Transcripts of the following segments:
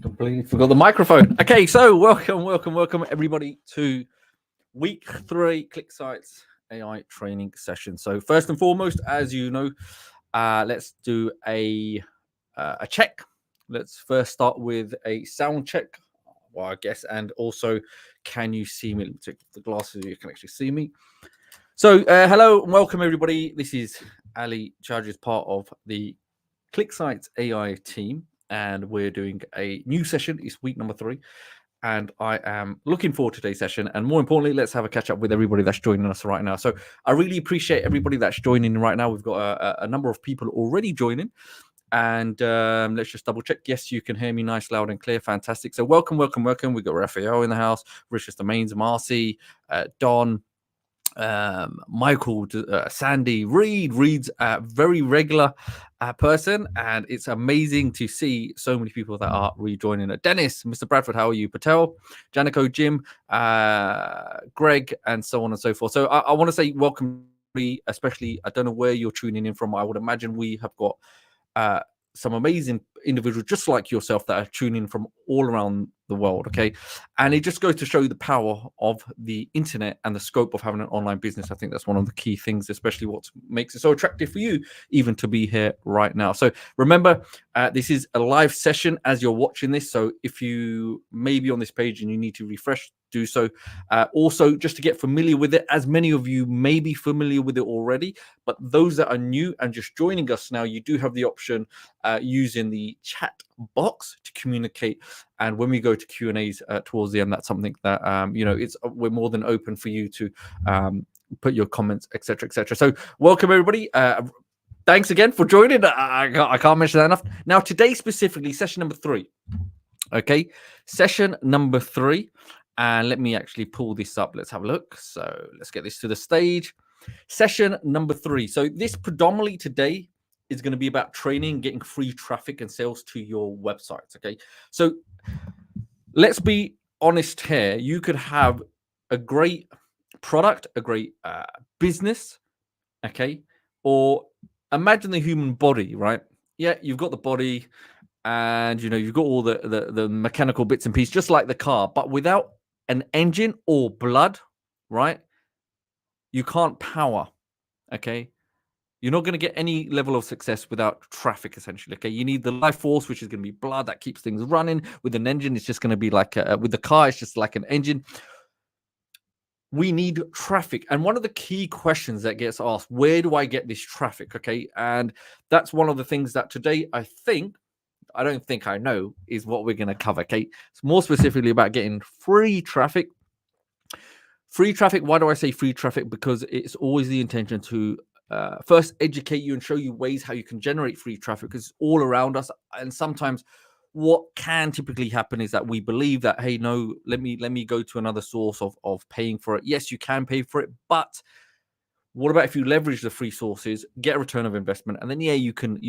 Completely forgot the microphone. Okay, so welcome everybody to week 3 ClickSites AI training session. So first and foremost, as you know, let's do a check. Let's first start with a sound check. Well, I guess, and also, can you see me? Let me take the glasses so you can actually see me. So hello and welcome everybody. This is Ali Charges, part of the ClickSites AI team, and we're doing a new session. It's week number 3, and I am looking forward to today's session. And more importantly, let's have a catch up with everybody that's joining us right now. So I really appreciate everybody that's joining right now. We've got a number of people already joining, and let's just double check. Yes, you can hear me nice, loud and clear. Fantastic. So welcome. We've got Raphael in the house, Richard Mains, Marcy, Don, Michael, Sandy, Reed's a very regular person, and it's amazing to see so many people that are rejoining it. Dennis, Mr. Bradford, how are you? Patel, Janico, Jim, Greg, and so on and so forth. So I want to say welcome, especially, I don't know where you're tuning in from. I would imagine we have got some amazing individuals just like yourself that are tuning from all around the world. Okay, and it just goes to show you the power of the internet and the scope of having an online business. I think that's one of the key things, especially what makes it so attractive for you even to be here right now. So remember, this is a live session as you're watching this, so if you may be on this page and you need to refresh, do so. Also, just to get familiar with it, as many of you may be familiar with it already, but those that are new and just joining us now, you do have the option using the chat box to communicate. And when we go to Q&As towards the end, that's something that we're more than open for you to put your comments, etc. So welcome everybody. Thanks again for joining. I can't mention that enough. Now today specifically, session number 3. Okay, session number 3. And let me actually pull this up. Let's have a look. So let's get this to the stage. Session number 3. So this predominantly today is going to be about training, getting free traffic and sales to your websites. Okay, so let's be honest here. You could have a great product, a great business, okay, or imagine the human body, right? Yeah, you've got the body, and you've got all the mechanical bits and pieces, just like the car, but without an engine or blood, right? You can't power. Okay, you're not going to get any level of success without traffic, essentially. Okay, you need the life force, which is going to be blood that keeps things running. With an engine, it's just going to be like with the car, it's just like an engine. We need traffic. And one of the key questions that gets asked, where do I get this traffic? Okay, and that's one of the things that today I don't think I know is what we're going to cover. Okay, it's more specifically about getting free traffic. Free traffic. Why do I say free traffic? Because it's always the intention to first educate you and show you ways how you can generate free traffic, because it's all around us. And sometimes what can typically happen is that we believe that, hey, no, let me go to another source of paying for it. Yes, you can pay for it, but what about if you leverage the free sources, get a return of investment, and then you can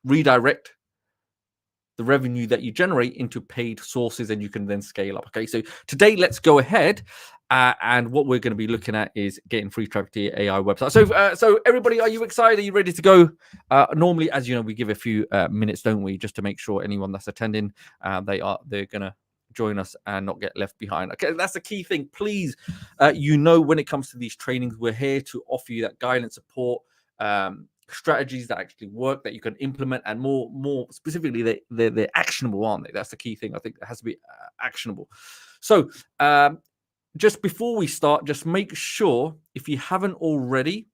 redirect the revenue that you generate into paid sources, and you can then scale up. Okay, so today let's go ahead, and what we're going to be looking at is getting free traffic to your AI website. So everybody, are you excited? Are you ready to go? Normally, as you know, we give a few minutes, don't we, just to make sure anyone that's attending, they're gonna join us and not get left behind. Okay, that's the key thing. Please, when it comes to these trainings, we're here to offer you that guidance, support, strategies that actually work, that you can implement, and more specifically, they're actionable, aren't they? That's the key thing. I think it has to be actionable. So just before we start, just make sure, if you haven't already,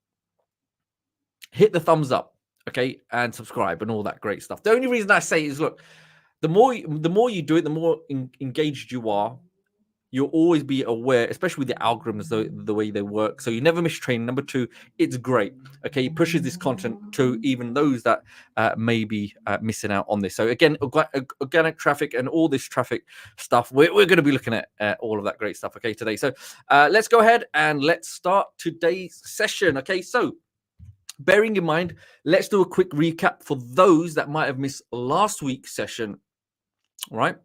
hit the thumbs up, okay, and subscribe and all that great stuff. The only reason I say is, look, the more you do it, the more engaged you are. You'll always be aware, especially with the algorithms, the way they work. So you never miss training. Number 2, it's great. Okay, it pushes this content to even those that may be missing out on this. So again, organic traffic and all this traffic stuff, we're going to be looking at all of that great stuff, okay, today. So let's go ahead and let's start today's session. Okay, so bearing in mind, let's do a quick recap for those that might have missed last week's session, right?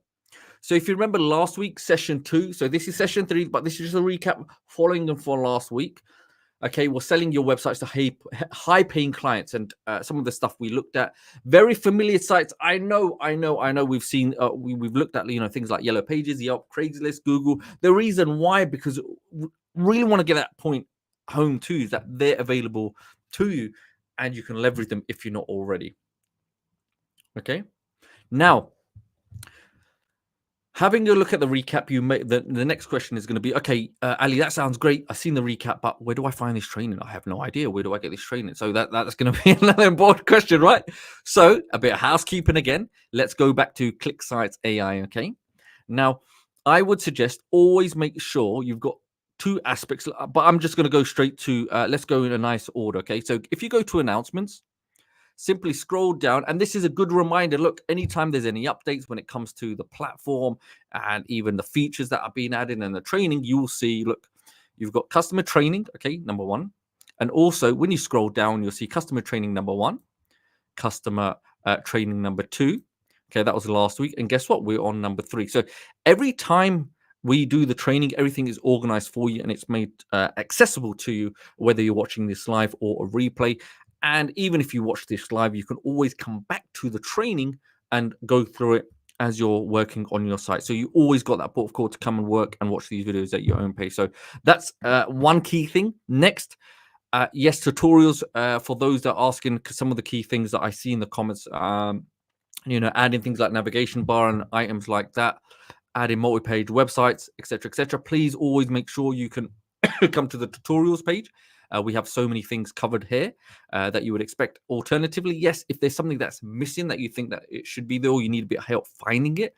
So if you remember last week's session 2, so this is session 3, but this is just a recap following them for last week. Okay, we're selling your websites to high-paying clients, and some of the stuff we looked at, very familiar sites. I know. We've seen, we've looked at, things like Yellow Pages, Yelp, Craigslist, Google. The reason why, because we really want to get that point home too, is that they're available to you, and you can leverage them if you're not already. Okay, now, having a look at the recap, the next question is going to be, okay, Ali, that sounds great. I've seen the recap, but where do I find this training? I have no idea. Where do I get this training? So that's going to be another important question, right? So a bit of housekeeping again. Let's go back to ClickSitesAI. Okay. Now, I would suggest always make sure you've got two aspects, but I'm just going to go straight to, let's go in a nice order. Okay. So if you go to announcements, simply scroll down, and this is a good reminder. Look, anytime there's any updates when it comes to the platform and even the features that are being added and the training, you will see, look, you've got customer training, okay, number one. And also when you scroll down, you'll see customer training number one, customer training number two. Okay, that was last week. And guess what? We're on number three. So every time we do the training, everything is organized for you and it's made accessible to you, whether you're watching this live or a replay. And even if you watch this live, you can always come back to the training and go through it as you're working on your site. So you always got that port of call to come and work and watch these videos at your own pace. So that's one key thing. Next, yes, tutorials for those that are asking some of the key things that I see in the comments, adding things like navigation bar and items like that, adding multi-page websites, etc. Please always make sure you can come to the tutorials page. We have so many things covered here that you would expect. Alternatively, yes, if there's something that's missing that you think that it should be there or you need a bit of help finding it,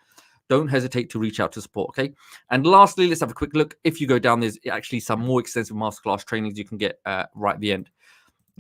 don't hesitate to reach out to support, okay? And lastly, let's have a quick look. If you go down, there's actually some more extensive masterclass trainings you can get right at the end.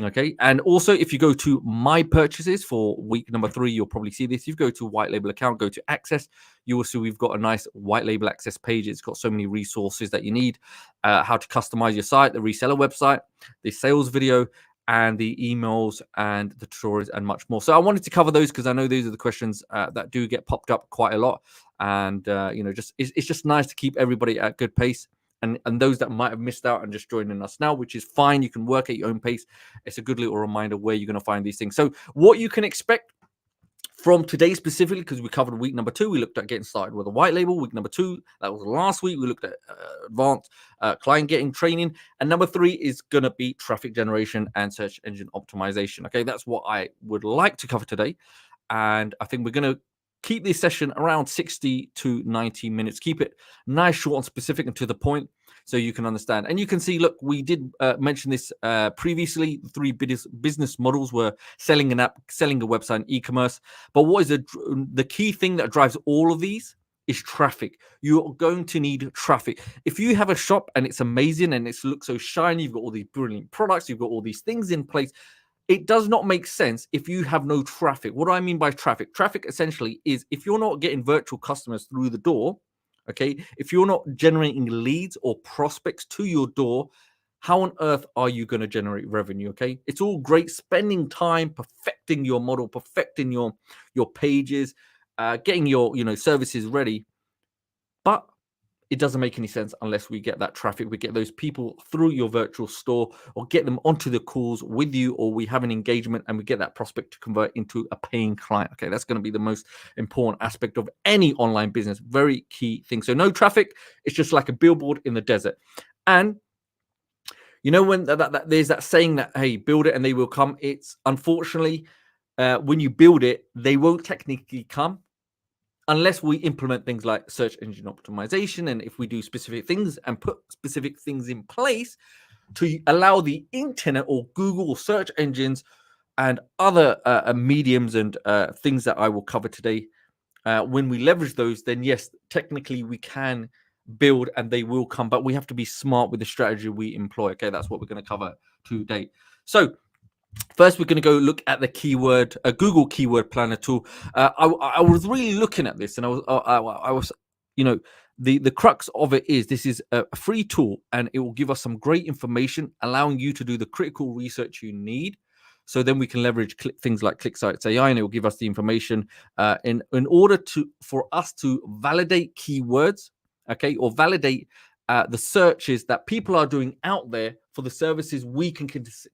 Okay, and also if you go to my purchases for week number 3, you'll probably see this. You go to white label account, go to access, you will see we've got a nice white label access page. It's got so many resources that you need, how to customize your site, the reseller website, the sales video, and the emails and the tutorials and much more. So I wanted to cover those because I know those are the questions that do get popped up quite a lot, and it's just nice to keep everybody at good pace. And those that might have missed out and just joining us now, which is fine. You can work at your own pace. It's a good little reminder where you're going to find these things. So what you can expect from today specifically, because we covered week number 2, we looked at getting started with a white label. Week number 2, that was last week. We looked at advanced client getting training. And number 3 is going to be traffic generation and search engine optimization. Okay, that's what I would like to cover today. And I think we're going to keep this session around 60 to 90 minutes. Keep it nice, short, and specific and to the point so you can understand. And you can see, look, we did mention this previously. 3 business models were selling an app, selling a website, and e-commerce. But what is the key thing that drives all of these is traffic. You're going to need traffic. If you have a shop and it's amazing and it looks so shiny, you've got all these brilliant products, you've got all these things in place, it does not make sense if you have no traffic. What do I mean by traffic? Traffic essentially is if you're not getting virtual customers through the door, okay, if you're not generating leads or prospects to your door, how on earth are you going to generate revenue? Okay, it's all great spending time perfecting your model, perfecting your pages, getting your services ready, but it doesn't make any sense unless we get that traffic, we get those people through your virtual store or get them onto the calls with you, or we have an engagement and we get that prospect to convert into a paying client. Okay, that's going to be the most important aspect of any online business. Very key thing. So no traffic, it's just like a billboard in the desert. And when there's that saying that, hey, build it and they will come. It's unfortunately, when you build it, they won't technically come unless we implement things like search engine optimization, and if we do specific things and put specific things in place to allow the internet or Google search engines and other mediums and things that I will cover today, when we leverage those, then yes, technically we can build and they will come, but we have to be smart with the strategy we employ. Okay, that's what we're going to cover today. So first, we're going to go look at the keyword, a Google Keyword Planner tool. I was really looking at this, and I was, the crux of it is this is a free tool, and it will give us some great information, allowing you to do the critical research you need. So then we can leverage things like ClickSitesAI, and it will give us the information in order for us to validate keywords, okay, or validate the searches that people are doing out there for the services we can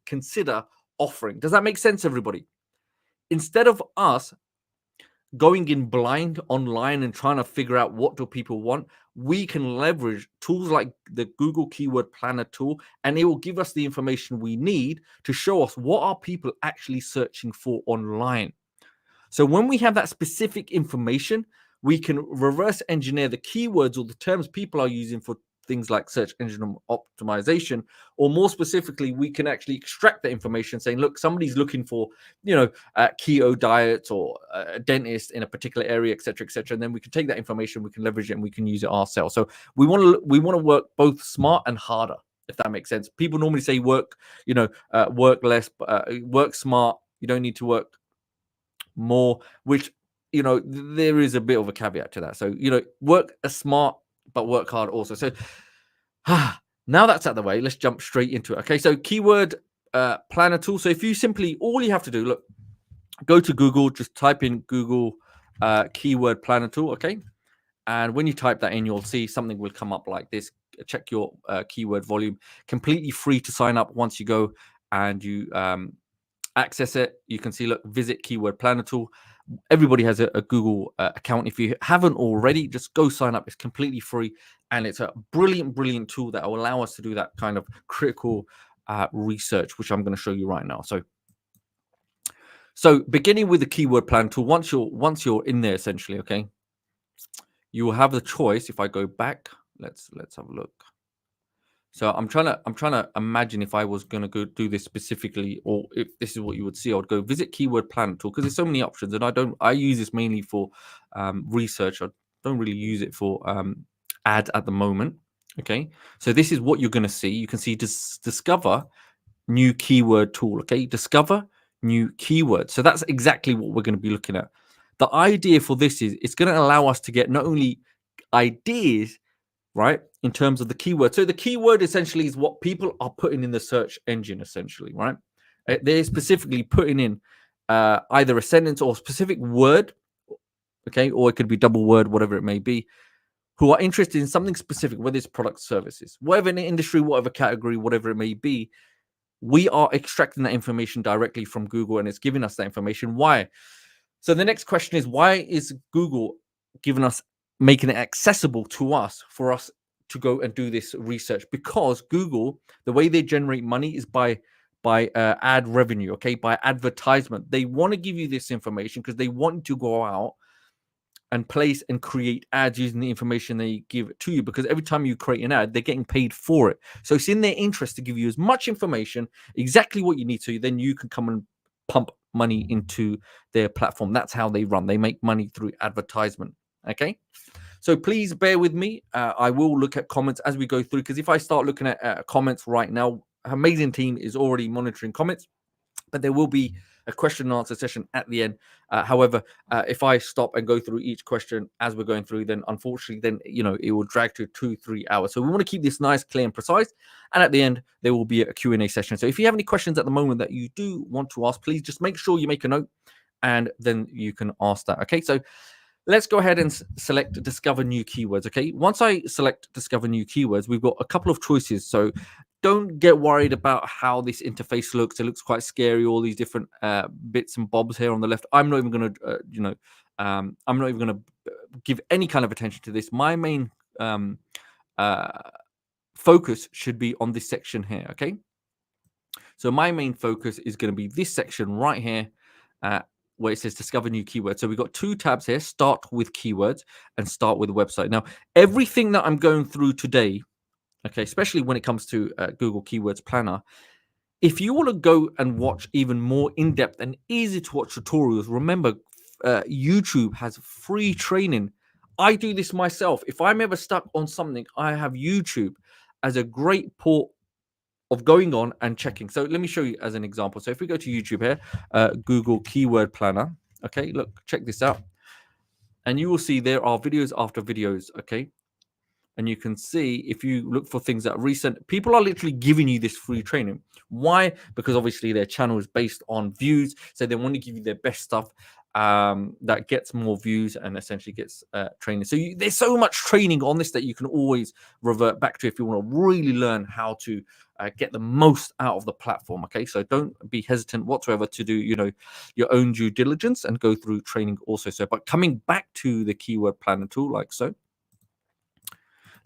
consider offering. Does that make sense, everybody? Instead of us going in blind online and trying to figure out what do people want, we can leverage tools like the Google Keyword Planner tool, and it will give us the information we need to show us what are people actually searching for online. So when we have that specific information, we can reverse engineer the keywords or the terms people are using for things like search engine optimization, or more specifically, we can actually extract the information saying, look, somebody's looking for, keto diet or a dentist in a particular area, et cetera, and then we can take that information, we can leverage it, and we can use it ourselves. So we want to work both smart and harder, if that makes sense. People normally say work less, work smart. You don't need to work more, which there is a bit of a caveat to that. So work smart but work hard also. So now that's out of the way, let's jump straight into it. Okay, so keyword planner tool. So if you all you have to do, look, go to Google, just type in Google keyword planner tool. Okay, and when you type that in, you'll see something will come up like this. Check your keyword volume. Completely free to sign up. Once you go and you access it, you can see, look, visit keyword planner tool. Everybody has a Google account. If you haven't already, just go sign up. It's completely free, and it's a brilliant tool that will allow us to do that kind of critical research, which I'm going to show you right now. So beginning with the keyword plan tool, once you're in there, essentially, okay, you will have the choice. If I go back, let's have a look. So I'm trying to imagine if I was going to go do this specifically, or if this is what you would see. I would go visit keyword planner tool, because there's so many options, and I use this mainly for research. I don't really use it for ads at the moment. Okay, so this is what you're going to see. You can see discover new keyword tool. Okay, discover new keyword. So that's exactly what we're going to be looking at. The idea for this is it's going to allow us to get not only ideas, right, in terms of the keyword. So the keyword essentially is what people are putting in the search engine, essentially, right? They're specifically putting in either a sentence or a specific word, okay, or it could be double word, whatever it may be, who are interested in something specific, whether it's products, services, whatever in the industry, whatever category, whatever it may be. We are extracting that information directly from Google, and it's giving us that information. Why? So the next question is, why is Google making it accessible to us, for us to go and do this research? Because Google, the way they generate money is by ad revenue, okay, by advertisement. They want to give you this information because they want to go out and place and create ads using the information they give to you, because every time you create an ad, they're getting paid for it. So it's in their interest to give you as much information, exactly what you need, so then you can come and pump money into their platform. That's how they run. They make money through advertisement. Okay, so please bear with me. I will look at comments as we go through, because if I start looking at comments right now, amazing team is already monitoring comments, but there will be a question and answer session at the end. However, if I stop and go through each question as we're going through, then unfortunately, then it will drag to 2-3 hours. So we want to keep this nice, clear, and precise. And at the end, there will be a Q&A session. So if you have any questions at the moment that you do want to ask, please just make sure you make a note, and then you can ask that. Okay, so let's go ahead and select discover new keywords. Okay, once I select discover new keywords, we've got a couple of choices. So don't get worried about how this interface looks. It looks quite scary, all these different bits and bobs here on the left. I'm not even going to, I'm not even going to give any kind of attention to this. My main focus should be on this section here, okay? So my main focus is going to be this section right here, where it says discover new keywords. So we've got two tabs here, start with keywords and start with a website. Now, everything that I'm going through today, okay, especially when it comes to Google Keywords Planner, if you want to go and watch even more in-depth and easy to watch tutorials, remember, YouTube has free training. I do this myself. If I'm ever stuck on something, I have YouTube as a great port of going on and checking. So let me show you as an example. So if we go to YouTube here, Google Keyword Planner, okay, look, check this out. And you will see there are videos after videos, okay? And you can see, if you look for things that are recent, people are literally giving you this free training. Why? Because obviously their channel is based on views, so they want to give you their best stuff. that gets more views and essentially gets training. So there's so much training on this that you can always revert back to if you want to really learn how to get the most out of the platform. Okay, so don't be hesitant whatsoever to do, your own due diligence and go through training also. So, but coming back to the keyword planner tool, like so,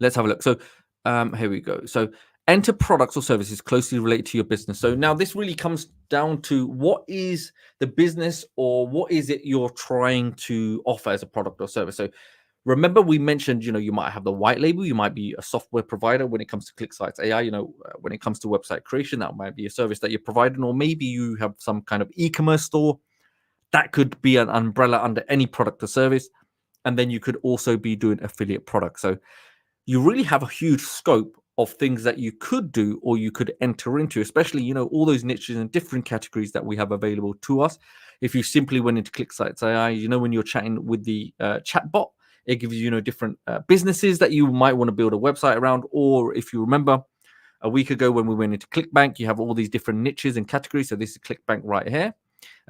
let's have a look. So here we go. So enter products or services closely related to your business. So now this really comes down to what is the business or what is it you're trying to offer as a product or service. So remember we mentioned, you might have the white label, you might be a software provider when it comes to ClickSitesAI, when it comes to website creation, that might be a service that you're providing, or maybe you have some kind of e-commerce store. That could be an umbrella under any product or service. And then you could also be doing affiliate products. So you really have a huge scope of things that you could do or you could enter into, especially, all those niches and different categories that we have available to us. If you simply went into ClickSitesAI, when you're chatting with the chatbot, it gives you, different businesses that you might want to build a website around. Or if you remember a week ago when we went into ClickBank, you have all these different niches and categories. So this is ClickBank right here.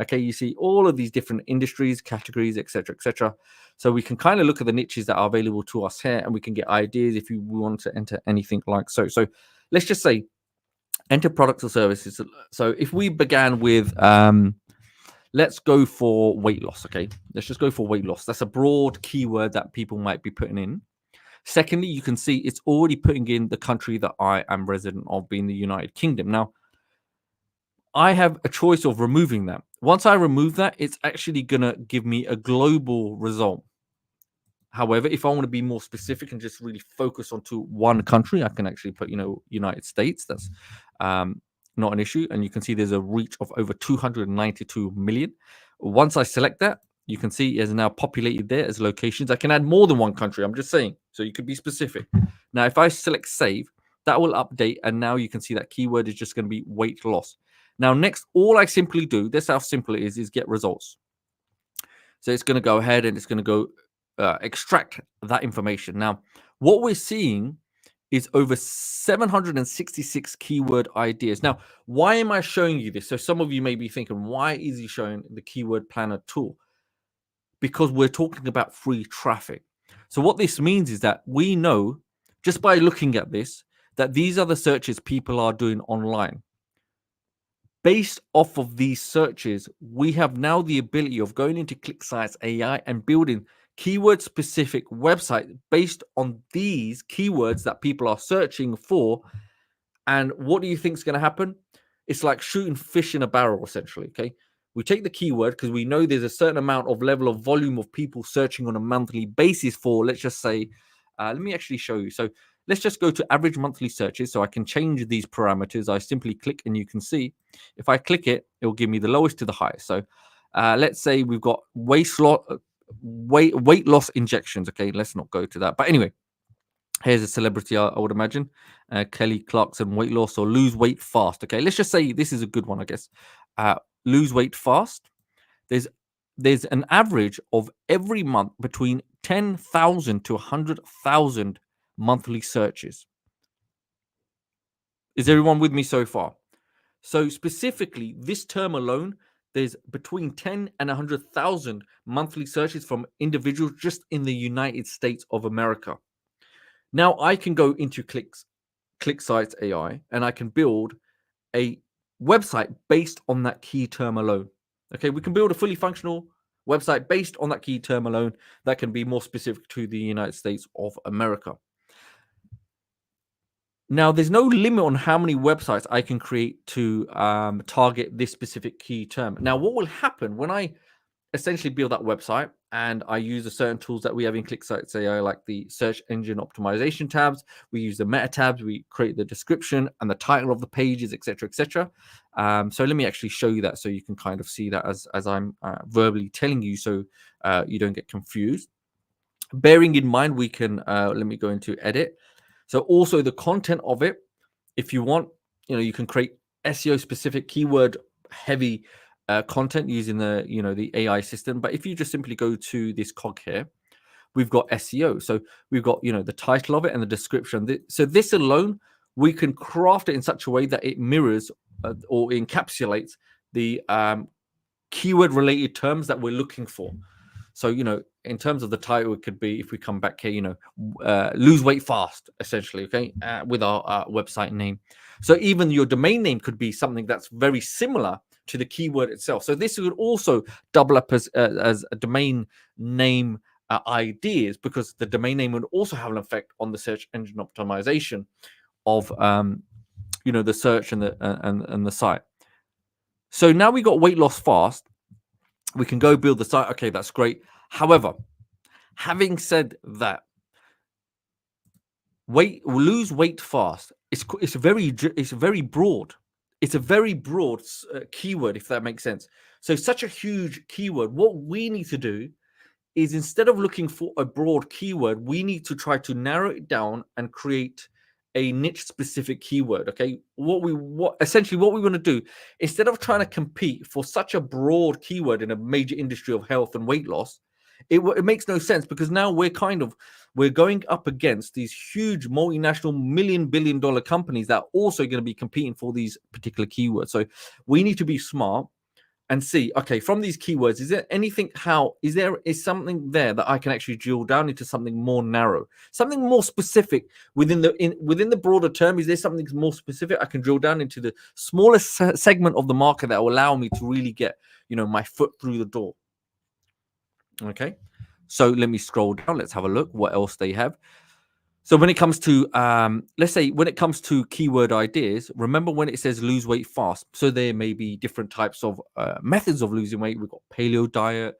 Okay, you see all of these different industries, categories, etc., etc. So we can kind of look at the niches that are available to us here, and we can get ideas if we want to enter anything like so. So let's just say enter products or services. So if we began with, let's go for weight loss. Okay, let's just go for weight loss. That's a broad keyword that people might be putting in. Secondly, you can see it's already putting in the country that I am resident of, being the United Kingdom. Now, I have a choice of removing that. Once I remove that, it's actually going to give me a global result. However, if I want to be more specific and just really focus onto one country, I can actually put, United States. That's not an issue. And you can see there's a reach of over 292 million. Once I select that, you can see it is now populated there as locations. I can add more than one country. I'm just saying. So you could be specific. Now, if I select save, that will update. And now you can see that keyword is just going to be weight loss. Now, next, all I simply do, this is how simple it is get results. So it's going to go ahead and it's going to go extract that information. Now, what we're seeing is over 766 keyword ideas. Now, why am I showing you this? So some of you may be thinking, why is he showing the keyword planner tool? Because we're talking about free traffic. So what this means is that we know, just by looking at this, that these are the searches people are doing online. Based off of these searches, we have now the ability of going into ClickSitesAI and building keyword-specific websites based on these keywords that people are searching for. And what do you think is going to happen? It's like shooting fish in a barrel, essentially. Okay, we take the keyword because we know there's a certain amount of level of volume of people searching on a monthly basis for, let's just say, let me actually show you. So let's just go to average monthly searches. So I can change these parameters. I simply click and you can see if I click it, it will give me the lowest to the highest. So let's say we've got weight loss injections. Okay, let's not go to that. But anyway, here's a celebrity, I would imagine. Kelly Clarkson, weight loss or lose weight fast. Okay, let's just say this is a good one, I guess. Lose weight fast. There's an average of every month between 10,000 to 100,000 monthly searches. Is everyone with me so far? So specifically, this term alone, there's between 10 and 100,000 monthly searches from individuals just in the United States of America. Now I can go into ClickSitesAI and I can build a website based on that key term alone. Okay, we can build a fully functional website based on that key term alone that can be more specific to the United States of America. Now, there's no limit on how many websites I can create to target this specific key term. Now, what will happen when I essentially build that website and I use the certain tools that we have in ClickSitesAI, like the search engine optimization tabs, we use the meta tabs, we create the description and the title of the pages, etc., etc. So let me actually show you that so you can kind of see that as I'm verbally telling you, so you don't get confused. Bearing in mind, we can let me go into edit. So also the content of it, if you want, you can create SEO specific keyword heavy content using the the AI system. But if you just simply go to this cog here, we've got SEO. So we've got the title of it and the description. So this alone, we can craft it in such a way that it mirrors or encapsulates the keyword related terms that we're looking for. So, in terms of the title, it could be, if we come back here, lose weight fast, essentially, okay, with our website name. So even your domain name could be something that's very similar to the keyword itself. So this would also double up as a domain name ideas, because the domain name would also have an effect on the search engine optimization of the search and the site. So now we got weight loss fast. We can go build the site. Okay, that's great. However, having said that, lose weight fast. It's very broad. It's a very broad keyword, if that makes sense. So such a huge keyword. What we need to do is, instead of looking for a broad keyword, we need to try to narrow it down and create a niche specific keyword. Okay, what we want to do, instead of trying to compete for such a broad keyword in a major industry of health and weight loss, it makes no sense, because now we're going up against these huge multinational billion-dollar companies that are also going to be competing for these particular keywords. So we need to be smart and see, okay, from these keywords, is there anything, is something there that I can actually drill down into something more narrow, something more specific within the broader term? Is there something more specific I can drill down into the smallest segment of the market that will allow me to really get, my foot through the door? Okay, so let me scroll down. Let's have a look what else they have. So when it comes to, let's say, when it comes to keyword ideas, remember when it says lose weight fast. So there may be different types of methods of losing weight. We've got paleo diet,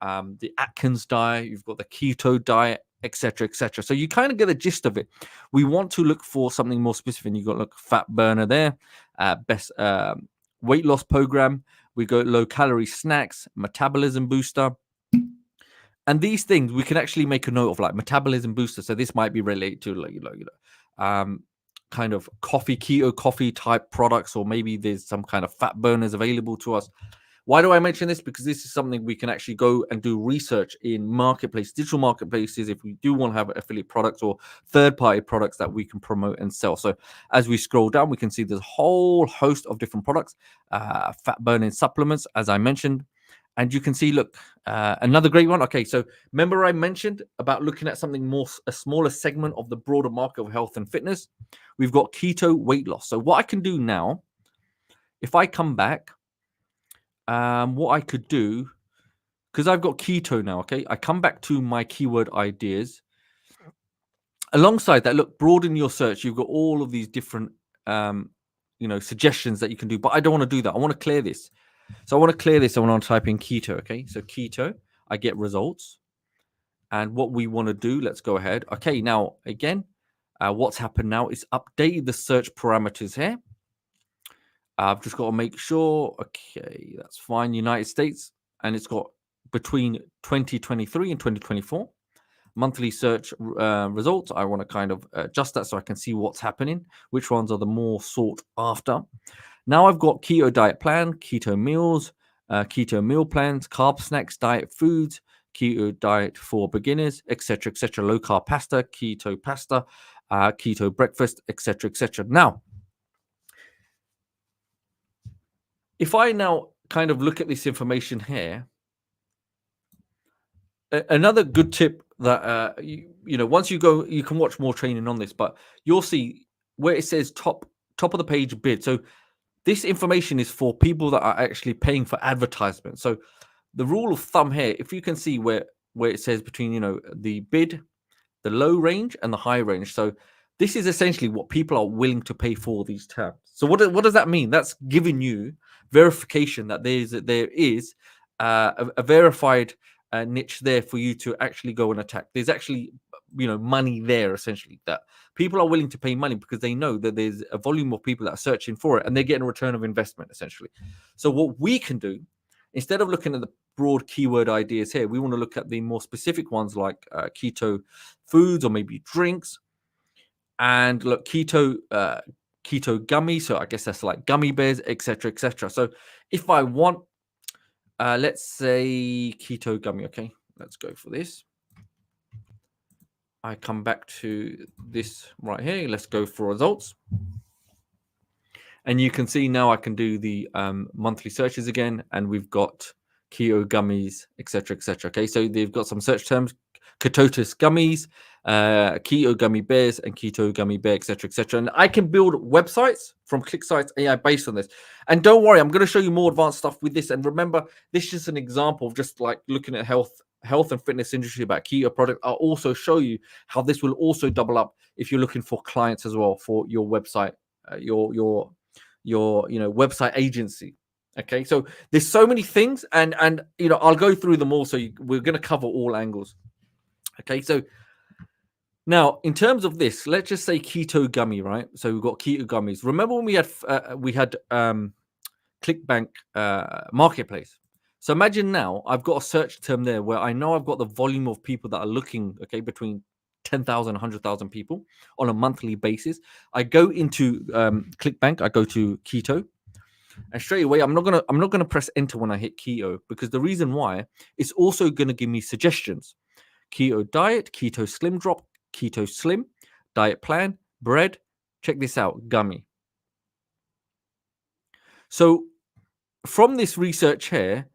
the Atkins diet, you've got the keto diet, etc., etc. So you kind of get the gist of it. We want to look for something more specific. You've got fat burner there, best weight loss program. We got low calorie snacks, metabolism booster. And these things we can actually make a note of, like metabolism booster. So this might be related to kind of keto coffee type products, or maybe there's some kind of fat burners available to us. Why do I mention this? Because this is something we can actually go and do research in digital marketplaces, if we do want to have affiliate products or third-party products that we can promote and sell. So as we scroll down, we can see there's a whole host of different products, fat burning supplements, as I mentioned. And you can see, look, another great one. Okay, so remember I mentioned about looking at something a smaller segment of the broader market of health and fitness. We've got keto weight loss. So what I can do now, if I come back, what I could do, because I've got keto now, okay, I come back to my keyword ideas. Alongside that, look, broaden your search. You've got all of these different, suggestions that you can do, but I don't want to do that. I want to clear this. So I want to clear this. I want to type in keto. Okay, so keto, I get results. And what we want to do, let's go ahead. Okay, now again, what's happened now is updated the search parameters here. I've just got to make sure. Okay, that's fine. United States, and it's got between 2023 and 2024 monthly search results. I want to kind of adjust that so I can see what's happening, which ones are the more sought after. Now I've got keto diet plan, keto meals, keto meal plans, carb snacks, diet foods, keto diet for beginners, etc., etc. Low carb pasta, keto breakfast, etc., etc. Now, if I now kind of look at this information here, another good tip that once you go, you can watch more training on this, but you'll see where it says top of the page bid. So this information is for people that are actually paying for advertisement. So the rule of thumb here, if you can see where it says between, the bid, the low range and the high range. So this is essentially what people are willing to pay for these terms. So what does that mean? That's giving you verification that there is a verified niche there for you to actually go and attack. There's actually, money there, essentially, that people are willing to pay money because they know that there's a volume of people that are searching for it and they're getting a return of investment, essentially. So what we can do, instead of looking at the broad keyword ideas here, we want to look at the more specific ones like keto foods or maybe drinks. And look, keto gummy, so I guess that's like gummy bears, etc., etc. So if I want, let's say keto gummy, okay, let's go for this. I come back to this right here. Let's go for results. And you can see now I can do the monthly searches again, and we've got keto gummies, etc., etc. Okay, so they've got some search terms: ketosis gummies, keto gummy bears, and keto gummy bear, etc., etc. And I can build websites from ClickSitesAI based on this. And don't worry, I'm going to show you more advanced stuff with this. And remember, this is an example of just like looking at health and fitness industry about keto product. I'll also show you how this will also double up if you're looking for clients as well for your website, your website agency. Okay, so there's so many things, and I'll go through them all. So we're going to cover all angles. Okay, so now in terms of this, let's just say keto gummy, right? So we've got keto gummies. Remember when we had ClickBank marketplace? So imagine now I've got a search term there where I know I've got the volume of people that are looking, okay, between 10,000, 100,000 people on a monthly basis. I go into ClickBank, I go to keto, and straight away I'm not gonna press enter when I hit keto, because the reason why, it's also gonna give me suggestions: keto diet, keto slim drop, keto slim, diet plan, bread. Check this out, gummy. So from this research here,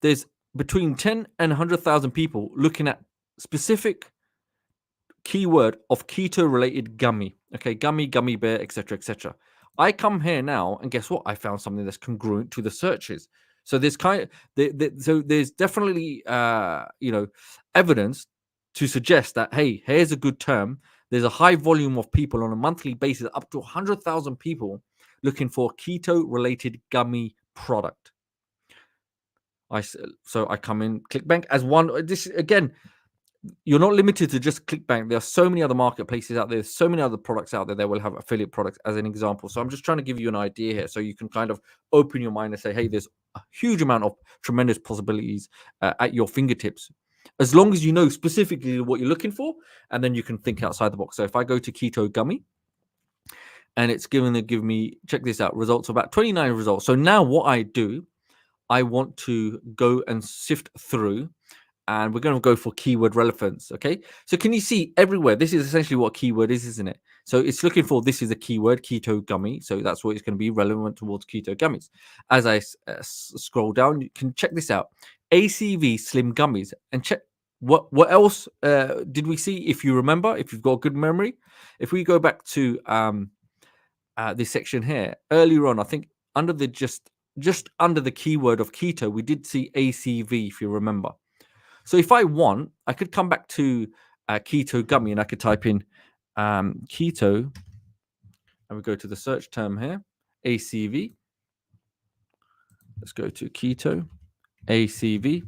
there's between 10 and 100,000 people looking at specific keyword of keto related gummy. Okay, gummy, gummy bear, etc., etc. I come here now, and guess what? I found something that's congruent to the searches. So there's there's definitely evidence to suggest that, hey, here's a good term. There's a high volume of people on a monthly basis, up to 100,000 people looking for keto related gummy product. So I come in ClickBank as one. This again, you're not limited to just ClickBank. There are so many other marketplaces out there, so many other products out there that will have affiliate products as an example. So I'm just trying to give you an idea here so you can kind of open your mind and say, hey, there's a huge amount of tremendous possibilities at your fingertips, as long as you know specifically what you're looking for, and then you can think outside the box. So if I go to keto gummy, and it's give me, check this out, results, about 29 results. So now what I do, I want to go and sift through, and we're going to go for keyword relevance. Okay, so can you see everywhere? This is essentially what keyword is, isn't it? So it's looking for, this is a keyword, keto gummy. So that's what it's going to be relevant towards keto gummies. As I scroll down, you can check this out: ACV slim gummies, and check what else did we see? If you remember, if you've got a good memory, if we go back to this section here earlier on, I think under the just under the keyword of keto, we did see ACV, if you remember. So if I want, I could come back to keto gummy, and I could type in keto, and we go to the search term here, ACV. Let's go to keto, ACV,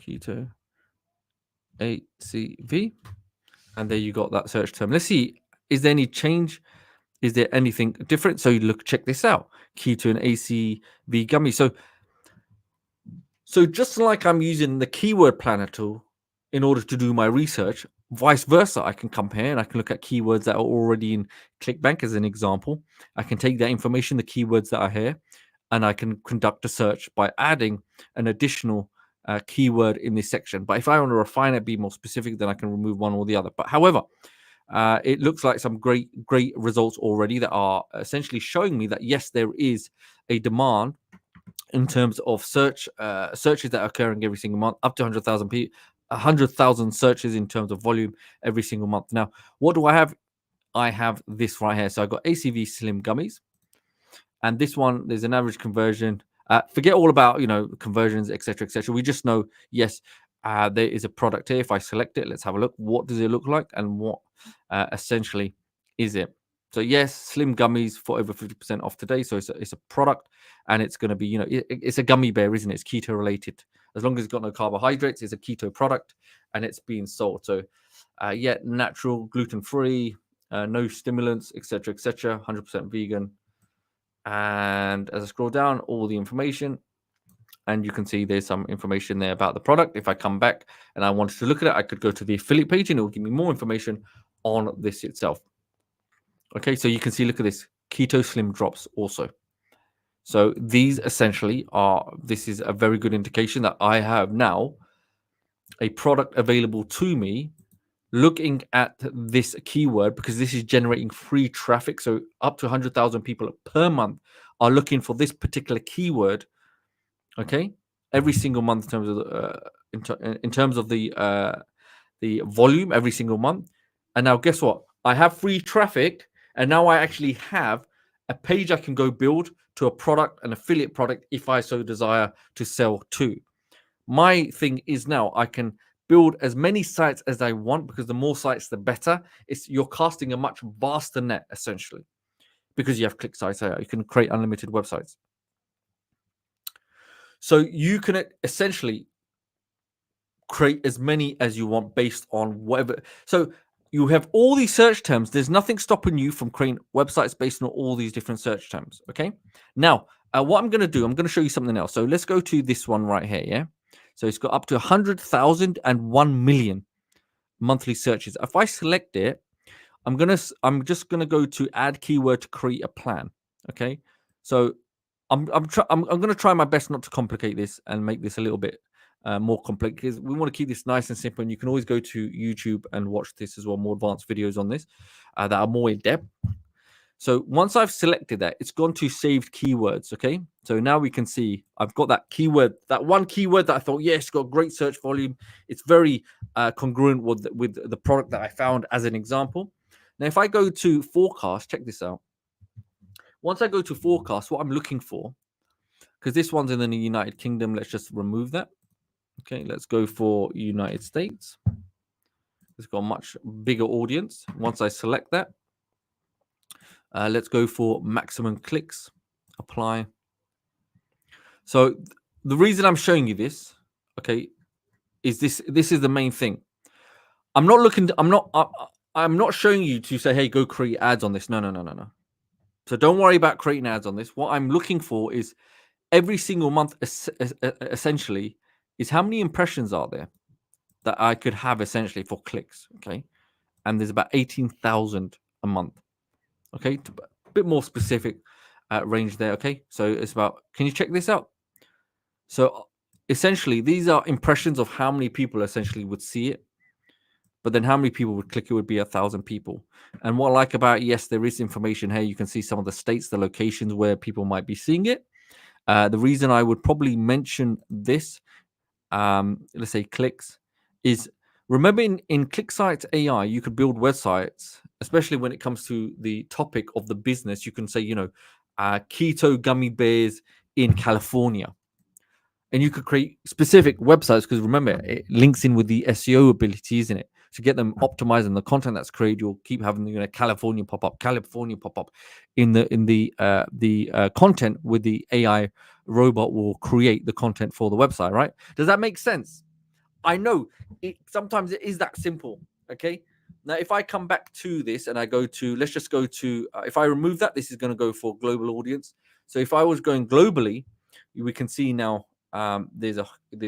keto, ACV, and there you got that search term. Let's see, is there any change? Is there anything different? So you look, check this out, keto and ACV gummy. So just like I'm using the keyword planner tool in order to do my research, vice versa, I can come here and I can look at keywords that are already in ClickBank as an example. I can take that information, the keywords that are here, and I can conduct a search by adding an additional keyword in this section. But if I want to refine it, be more specific, then I can remove one or the other. But however, it looks like some great results already that are essentially showing me that, yes, there is a demand in terms of searches that are occurring every single month, up to 100,000 people, 100,000 searches in terms of volume every single month. Now, what do I have? I have this right here. So I've got ACV slim gummies, and this one, there's an average conversion. Forget all about conversions, etc., etc. We just know, yes, there is a product here. If I select it, let's have a look. What does it look like, and what essentially is it? So yes, slim gummies for over 50% off today. So it's a product, and it's going to be, it's a gummy bear, isn't it? It's keto related. As long as it's got no carbohydrates, it's a keto product, and it's being sold. So natural, gluten-free, no stimulants, etc., etc., 100% vegan. And as I scroll down, all the information, and you can see there's some information there about the product. If I come back and I wanted to look at it, I could go to the affiliate page, and it will give me more information on this itself. Okay, so you can see, look at this, keto slim drops also. So these essentially this is a very good indication that I have now a product available to me looking at this keyword, because this is generating free traffic. So up to 100,000 people per month are looking for this particular keyword Okay, every single month in terms of in terms of the volume every single month. And now guess what? I have free traffic, and now I actually have a page I can go build to a product, an affiliate product, if I so desire to sell to. My thing is now I can build as many sites as I want, because the more sites, the better. You're casting a much vaster net, essentially, because you have ClickSitesAI. You can create unlimited websites. So you can essentially create as many as you want based on whatever. So you have all these search terms. There's nothing stopping you from creating websites based on all these different search terms. Okay. Now, what I'm going to do, I'm going to show you something else. So let's go to this one right here. Yeah. So it's got up to 100,000 and 1 million monthly searches. If I select it, I'm just gonna go to add keyword to create a plan. Okay. So I'm gonna try my best not to complicate this and make this a little bit more complex, because we want to keep this nice and simple. And you can always go to YouTube and watch this as well, more advanced videos on this that are more in depth. So once I've selected that, it's gone to saved keywords. Okay. So now we can see I've got that keyword, that one keyword that I thought, yes, got great search volume. It's very congruent with the product that I found as an example. Now, if I go to forecast, check this out. Once I go to forecast, what I'm looking for, because this one's in the United Kingdom, let's just remove that. Okay, let's go for United States. It's got a much bigger audience. Once I select that, let's go for maximum clicks, apply. So the reason I'm showing you this, okay, is this is the main thing. I'm not showing you to say, hey, go create ads on this. No. So don't worry about creating ads on this. What I'm looking for is every single month, essentially, is how many impressions are there that I could have essentially for clicks. Okay. And there's about 18,000 a month. Okay. A bit more specific range there. Okay. So it's about, can you check this out? So essentially, these are impressions of how many people essentially would see it. But then how many people would click it would be 1,000 people. And what I like about it, yes, there is information here. You can see some of the states, the locations where people might be seeing it. The reason I would probably mention this, let's say clicks, is remember in ClickSitesAI, you could build websites, especially when it comes to the topic of the business. You can say, keto gummy bears in California. And you could create specific websites, because remember, it links in with the SEO ability, isn't it? To get them optimized and the content that's created, you'll keep having California pop up in the content with the AI robot will create the content for the website, right? Does that make sense? I know sometimes it is that simple. Okay. Now, if I come back to this and I go to, let's just go to, if I remove that, this is going to go for global audience. So if I was going globally, we can see now there's a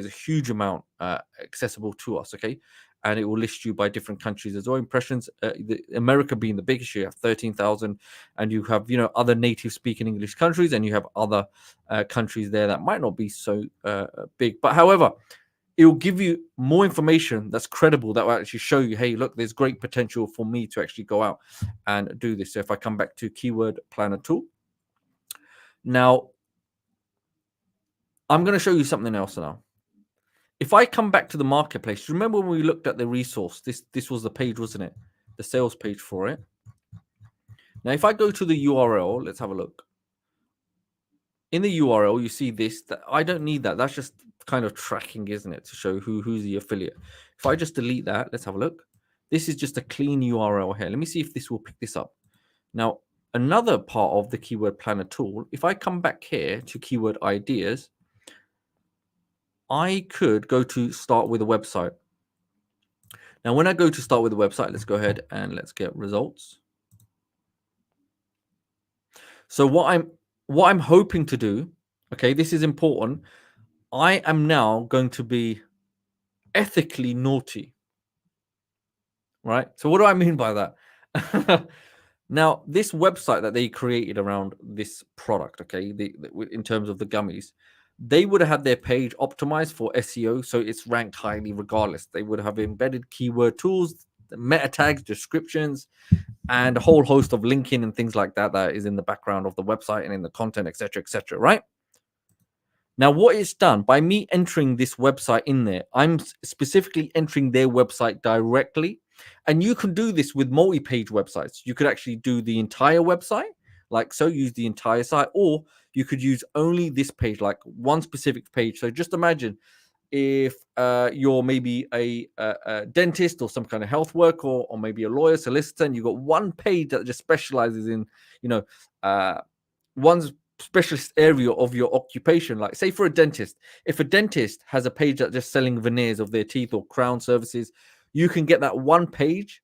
huge amount accessible to us. Okay. And it will list you by different countries as well. Impressions, America being the biggest, you have 13,000, and you have, other native speaking English countries, and you have other countries there that might not be so big. But however, it will give you more information that's credible, that will actually show you, hey, look, there's great potential for me to actually go out and do this. So if I come back to keyword planner tool, now I'm going to show you something else now. If I come back to the marketplace, remember when we looked at the resource, this was the page, wasn't it? The sales page for it. Now, if I go to the URL, let's have a look. In the URL, you see this, that I don't need that. That's just kind of tracking, isn't it? To show who's the affiliate. If I just delete that, let's have a look. This is just a clean URL here. Let me see if this will pick this up. Now, another part of the keyword planner tool, if I come back here to keyword ideas, I could go to start with a website. Now, when I go to start with a website, let's go ahead and let's get results. So what I'm hoping to do, okay, this is important. I am now going to be ethically naughty, right? So what do I mean by that? Now, this website that they created around this product, okay, in terms of the gummies, they would have had their page optimized for SEO, so it's ranked highly regardless. They would have embedded keyword tools, meta tags, descriptions, and a whole host of linking and things like that is in the background of the website and in the content, etc., right? Now, what it's done by me entering this website in there, I'm specifically entering their website directly. And you can do this with multi-page websites. You could actually do the entire website, like so, use the entire site, or you could use only this page, like one specific page. So just imagine if you're maybe a dentist or some kind of health worker, or maybe a lawyer, solicitor, and you've got one page that just specializes in, one specialist area of your occupation. Like, say, for a dentist, if a dentist has a page that just selling veneers of their teeth or crown services, you can get that one page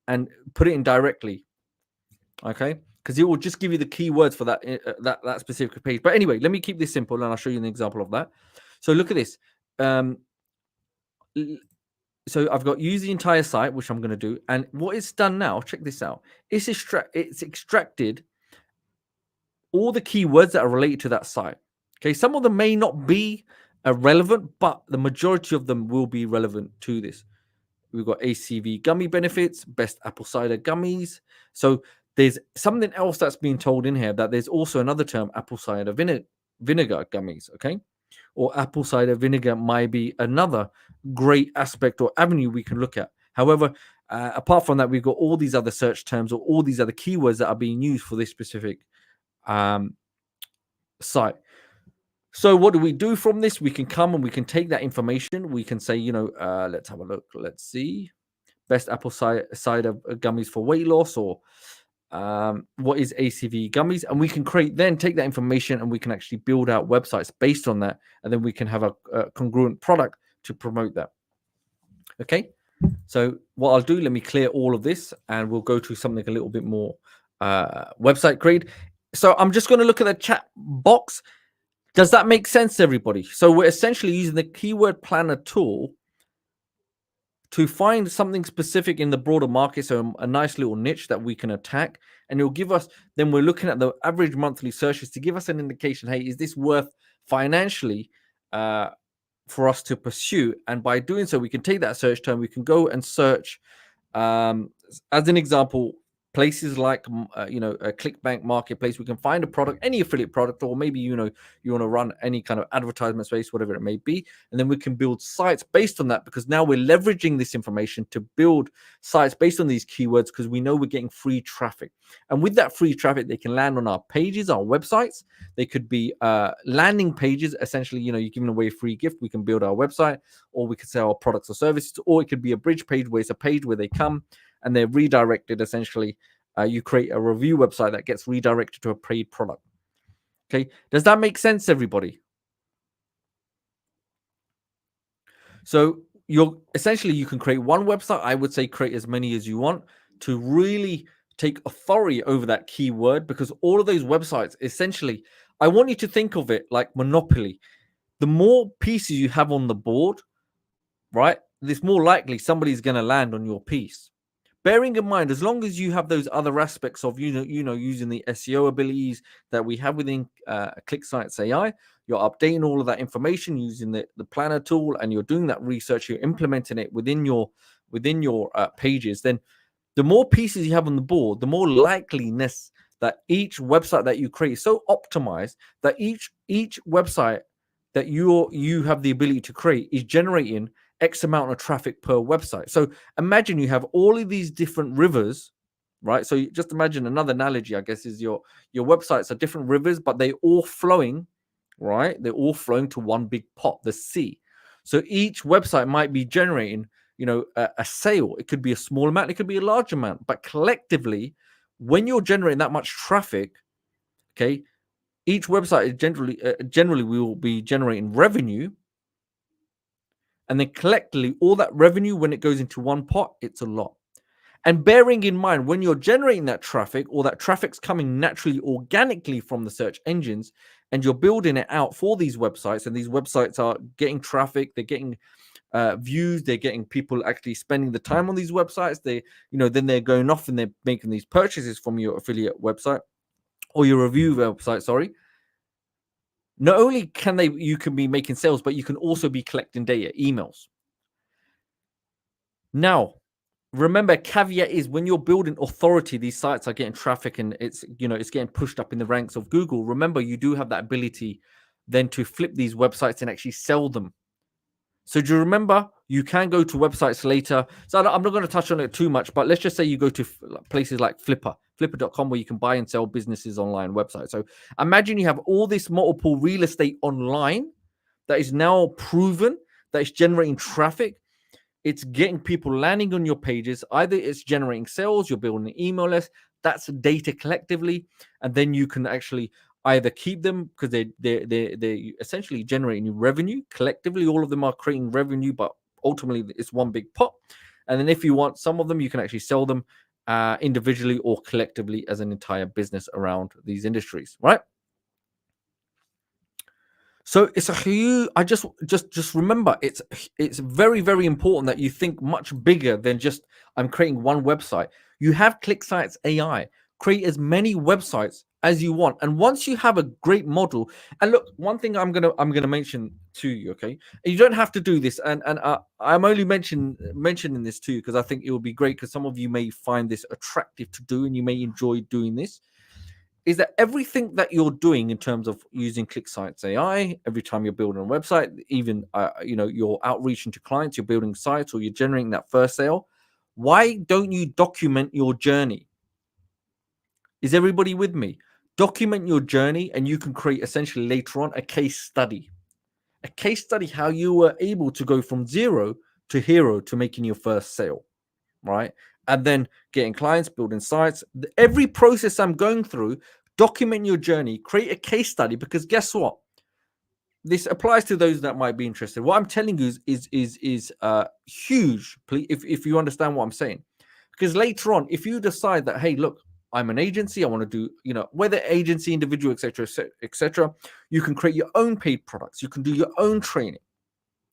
and put it in directly. Okay, because it will just give you the keywords for that specific page. But anyway, let me keep this simple and I'll show you an example of that. So look at this. So I've got use the entire site, which I'm going to do. And what it's done now, check this out. It's extracted all the keywords that are related to that site. Okay, some of them may not be relevant, but the majority of them will be relevant to this. We've got ACV gummy benefits, best apple cider gummies. So there's something else that's being told in here, that there's also another term, apple cider vinegar gummies. Okay, or apple cider vinegar might be another great aspect or avenue we can look at. However, apart from that, we've got all these other search terms or all these other keywords that are being used for this specific site. So what do we do from this? We can come and we can take that information. We can say, let's have a look. Let's see. Best apple cider gummies for weight loss, or what is ACV gummies? And we can take that information and we can actually build out websites based on that. And then we can have a congruent product to promote that. Okay. So what I'll do, let me clear all of this and we'll go to something a little bit more website grade. So I'm just going to look at the chat box. Does that make sense to everybody? So we're essentially using the keyword planner tool to find something specific in the broader market. So a nice little niche that we can attack, and it'll give us, then we're looking at the average monthly searches to give us an indication, hey, is this worth financially for us to pursue? And by doing so, we can take that search term, we can go and search, as an example, places like a ClickBank marketplace. We can find a product, any affiliate product, or maybe you want to run any kind of advertisement space, whatever it may be, and then we can build sites based on that, because now we're leveraging this information to build sites based on these keywords, because we know we're getting free traffic. And with that free traffic, they can land on our pages, our websites. They could be landing pages. Essentially, you're giving away a free gift. We can build our website, or we could sell our products or services, or it could be a bridge page where it's a page where they come and they're redirected. Essentially, you create a review website that gets redirected to a paid product. Okay, does that make sense, everybody? So you can create one website. I would say create as many as you want to really take authority over that keyword, because all of those websites, essentially, I want you to think of it like Monopoly. The more pieces you have on the board, right, it's more likely somebody's going to land on your piece. Bearing in mind, as long as you have those other aspects of using the SEO abilities that we have within ClickSitesAI, you're updating all of that information using the planner tool, and you're doing that research, you're implementing it within your pages, then the more pieces you have on the board, the more likeliness that each website that you create is so optimized that each website that you have the ability to create is generating X amount of traffic per website. So imagine you have all of these different rivers, right? So just imagine, another analogy, I guess, is your websites are different rivers, but they're all flowing, right? They're all flowing to one big pot, the sea. So each website might be generating, a sale. It could be a small amount, it could be a large amount, but collectively, when you're generating that much traffic, okay, each website is generally will be generating revenue. And then collectively, all that revenue, when it goes into one pot, it's a lot. And bearing in mind, when you're generating that traffic, or that traffic's coming naturally, organically from the search engines, and you're building it out for these websites, and these websites are getting traffic, they're getting views, they're getting people actually spending the time on these websites. Then they're going off and they're making these purchases from your affiliate website or your review website. Sorry. Not only you can be making sales, but you can also be collecting data, emails. Now, remember, caveat is when you're building authority, these sites are getting traffic and it's getting pushed up in the ranks of Google. Remember, you do have that ability then to flip these websites and actually sell them. So do you remember, you can go to websites later. So I'm not going to touch on it too much, but let's just say you go to places like flipper.com, where you can buy and sell businesses online websites. So imagine you have all this multiple real estate online that is now proven, that is generating traffic. It's getting people landing on your pages. Either it's generating sales, you're building an email list. That's data collectively, and then you can actually either keep them because they're essentially generating revenue collectively. All of them are creating revenue, but ultimately it's one big pot. And then if you want some of them, you can actually sell them individually or collectively as an entire business around these industries, right? So it's a huge. I just remember, it's very, very important that you think much bigger than just I'm creating one website. You have ClickSitesAI. Create as many websites as you want, and once you have a great model, and look, one thing I'm gonna mention to you, okay? And you don't have to do this, and I'm only mentioning this to you because I think it will be great, because some of you may find this attractive to do, and you may enjoy doing this. Is that everything that you're doing in terms of using ClickSitesAI, every time you're building a website, even you're outreaching to clients, you're building sites, or you're generating that first sale, why don't you document your journey? Is everybody with me? Document your journey, and you can create essentially later on a case study. A case study how you were able to go from zero to hero to making your first sale, right? And then getting clients, building sites, every process I'm going through, document your journey, create a case study, because guess what? This applies to those that might be interested. What I'm telling you is huge, if you understand what I'm saying. Because later on, if you decide that, hey, look, I'm an agency, I want to do, whether agency, individual, etc., etc., you can create your own paid products, you can do your own training,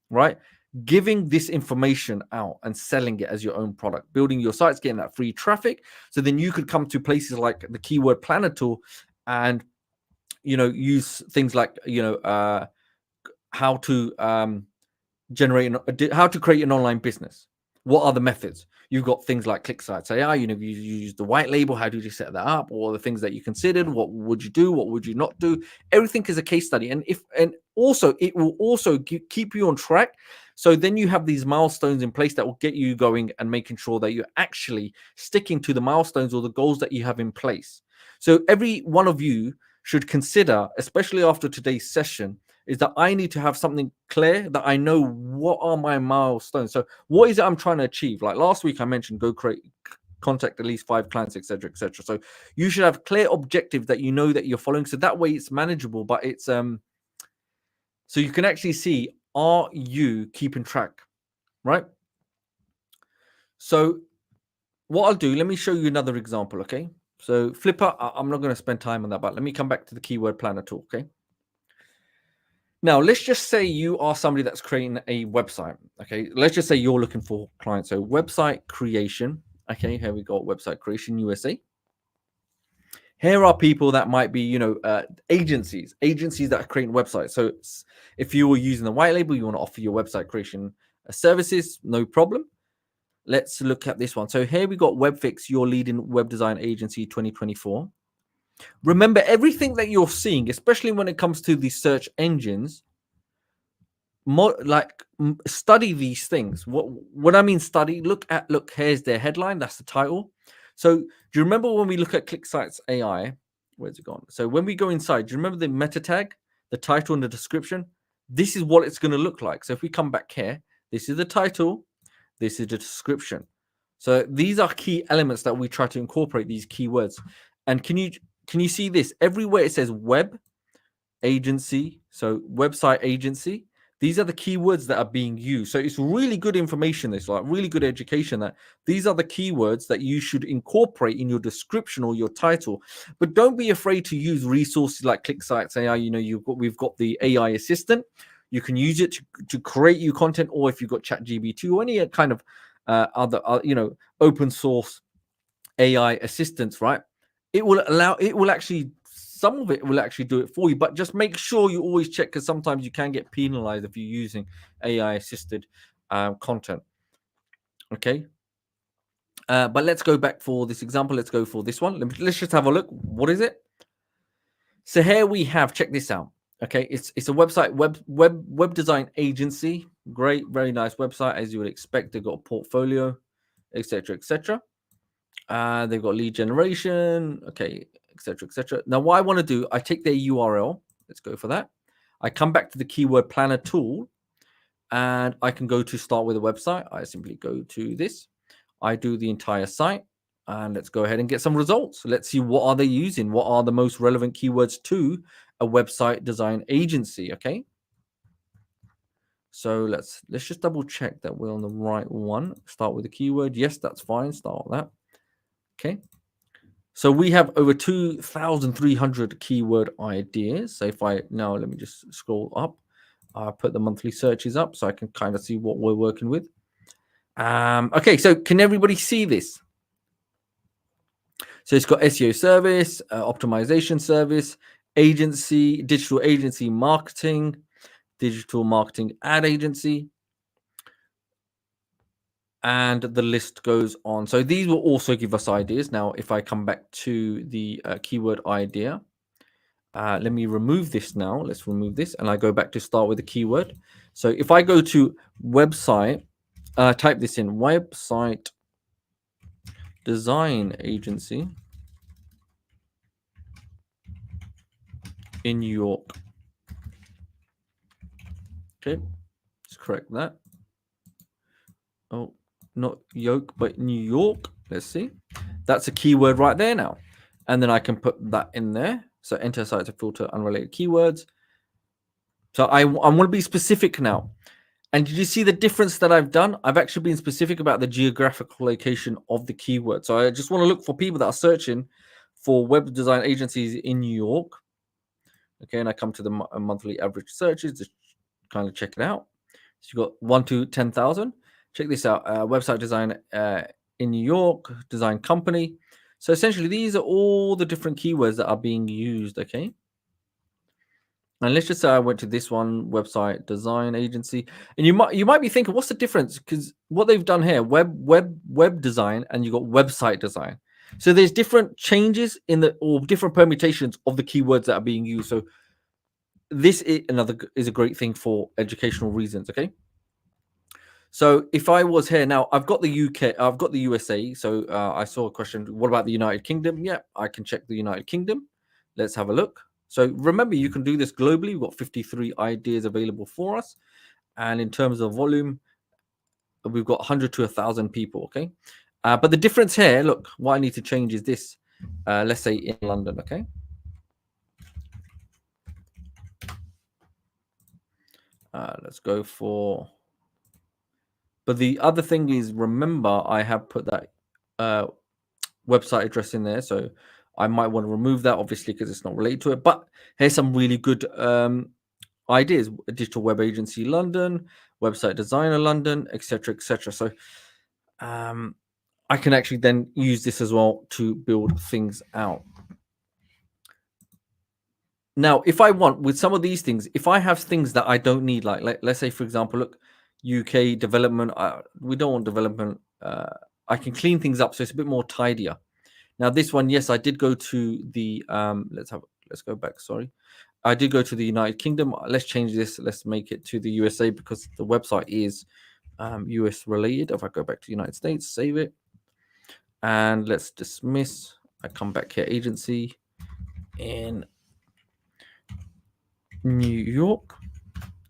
right? Giving this information out and selling it as your own product, building your sites, getting that free traffic. So then you could come to places like the Keyword Planner tool and, use things like, how to how to create an online business. What are the methods? You've got things like ClickSitesAI, you use the white label. How do you set that up? Or the things that you considered. What would you do? What would you not do? Everything is a case study. And also it will also keep you on track. So then you have these milestones in place that will get you going and making sure that you're actually sticking to the milestones or the goals that you have in place. So every one of you should consider, especially after today's session, is that I need to have something clear, that I know what are my milestones. So what is it I'm trying to achieve? Like last week I mentioned, contact at least 5 clients, etc., etc. So you should have clear objectives that you know that you're following. So that way it's manageable, but it's so you can actually see, are you keeping track, right? So what I'll do, let me show you another example, okay? So Flipper, I'm not going to spend time on that, but let me come back to the Keyword Planner tool, okay? Now, let's just say you are somebody that's creating a website, okay? Let's just say you're looking for clients. So website creation, okay? Here we got website creation USA. Here are people that might be, agencies that are creating websites. So if you were using the white label, you want to offer your website creation services, no problem. Let's look at this one. So here we got Webfix, your leading web design agency 2024. Remember, everything that you're seeing, especially when it comes to the search engines, study these things. What I mean study, look, here's their headline, that's the title. So do you remember when we look at ClickSitesAI, where's it gone? So when we go inside, do you remember the meta tag, the title and the description? This is what it's going to look like. So if we come back here, this is the title, this is the description. So these are key elements that we try to incorporate, these keywords. And can you see this? Everywhere it says web agency, so website agency, these are the keywords that are being used. So it's really good information. It's like really good education that these are the keywords that you should incorporate in your description or your title. But don't be afraid to use resources like ClickSitesAI. We've got the AI assistant. You can use it to create you content, or if you've got ChatGPT or any kind of other open source AI assistants, right? Some of it will actually do it for you, but just make sure you always check, because sometimes you can get penalized if you're using AI assisted content. Okay. But let's go back for this example. Let's go for this one. Let's just have a look. What is it? So here we have, check this out. Okay, it's a website, web design agency. Great, very nice website, as you would expect. They've got a portfolio, etc., etc. They've got lead generation, okay, etc., etc. Now, what I want to do, I take their URL. Let's go for that. I come back to the keyword planner tool, and I can go to start with a website. I simply go to this. I do the entire site, and let's go ahead and get some results. Let's see what are they using. What are the most relevant keywords to a website design agency? Okay. So let's just double check that we're on the right one. Start with the keyword. Yes, that's fine. Start with that. Okay. So we have over 2,300 keyword ideas. So if I now let me just scroll up. I put the monthly searches up so I can kind of see what we're working with. Okay, so can everybody see this? So it's got SEO service, optimization service, agency, digital agency marketing, digital marketing ad agency, and the list goes on. So these will also give us ideas. Now, if I come back to the keyword idea, let me remove this now. Let's remove this, and I go back to start with the keyword. So if I go to website, type this in, website design agency in New York. Okay, let's correct that. Oh, not yoke, but New York. Let's see. That's a keyword right there now. And then I can put that in there. So enter site to filter unrelated keywords. So I want to be specific now. And did you see the difference that I've done? I've actually been specific about the geographical location of the keyword. So I just want to look for people that are searching for web design agencies in New York. Okay, and I come to the monthly average searches, just kind of check it out. So you've got 1 to 10,000. Check this out. Website design in New York, design company. So essentially, these are all the different keywords that are being used. Okay. And let's just say I went to this one, website design agency, and you might be thinking, what's the difference? Because what they've done here, web design, and you got website design. So there's different changes in the or different permutations of the keywords that are being used. So this is a great thing for educational reasons. Okay. So if I was here now, I've got the UK, I've got the USA. So I saw a question, what about the United Kingdom? Yeah, I can check the United Kingdom. Let's have a look. So remember, you can do this globally. We've got 53 ideas available for us. And in terms of volume, we've got 100 to 1,000 people, okay? But the difference here, look, what I need to change is this. Let's say in London, okay? Let's go for... But the other thing is, remember, I have put that website address in there. So I might want to remove that, obviously, because it's not related to it. But here's some really good ideas. A digital web agency London, website designer London, etc., etc. So I can actually then use this as well to build things out. Now, if I want, with some of these things, if I have things that I don't need, like let's say, for example, look, UK development, we don't want development. I can clean things up so it's a bit more tidier. Now, this one, yes, I did go to the, let's go back, sorry. I did go to the United Kingdom. Let's change this. Let's make it to the USA because the website is US related. If I go back to the United States, save it. And let's dismiss. I come back here, agency in New York.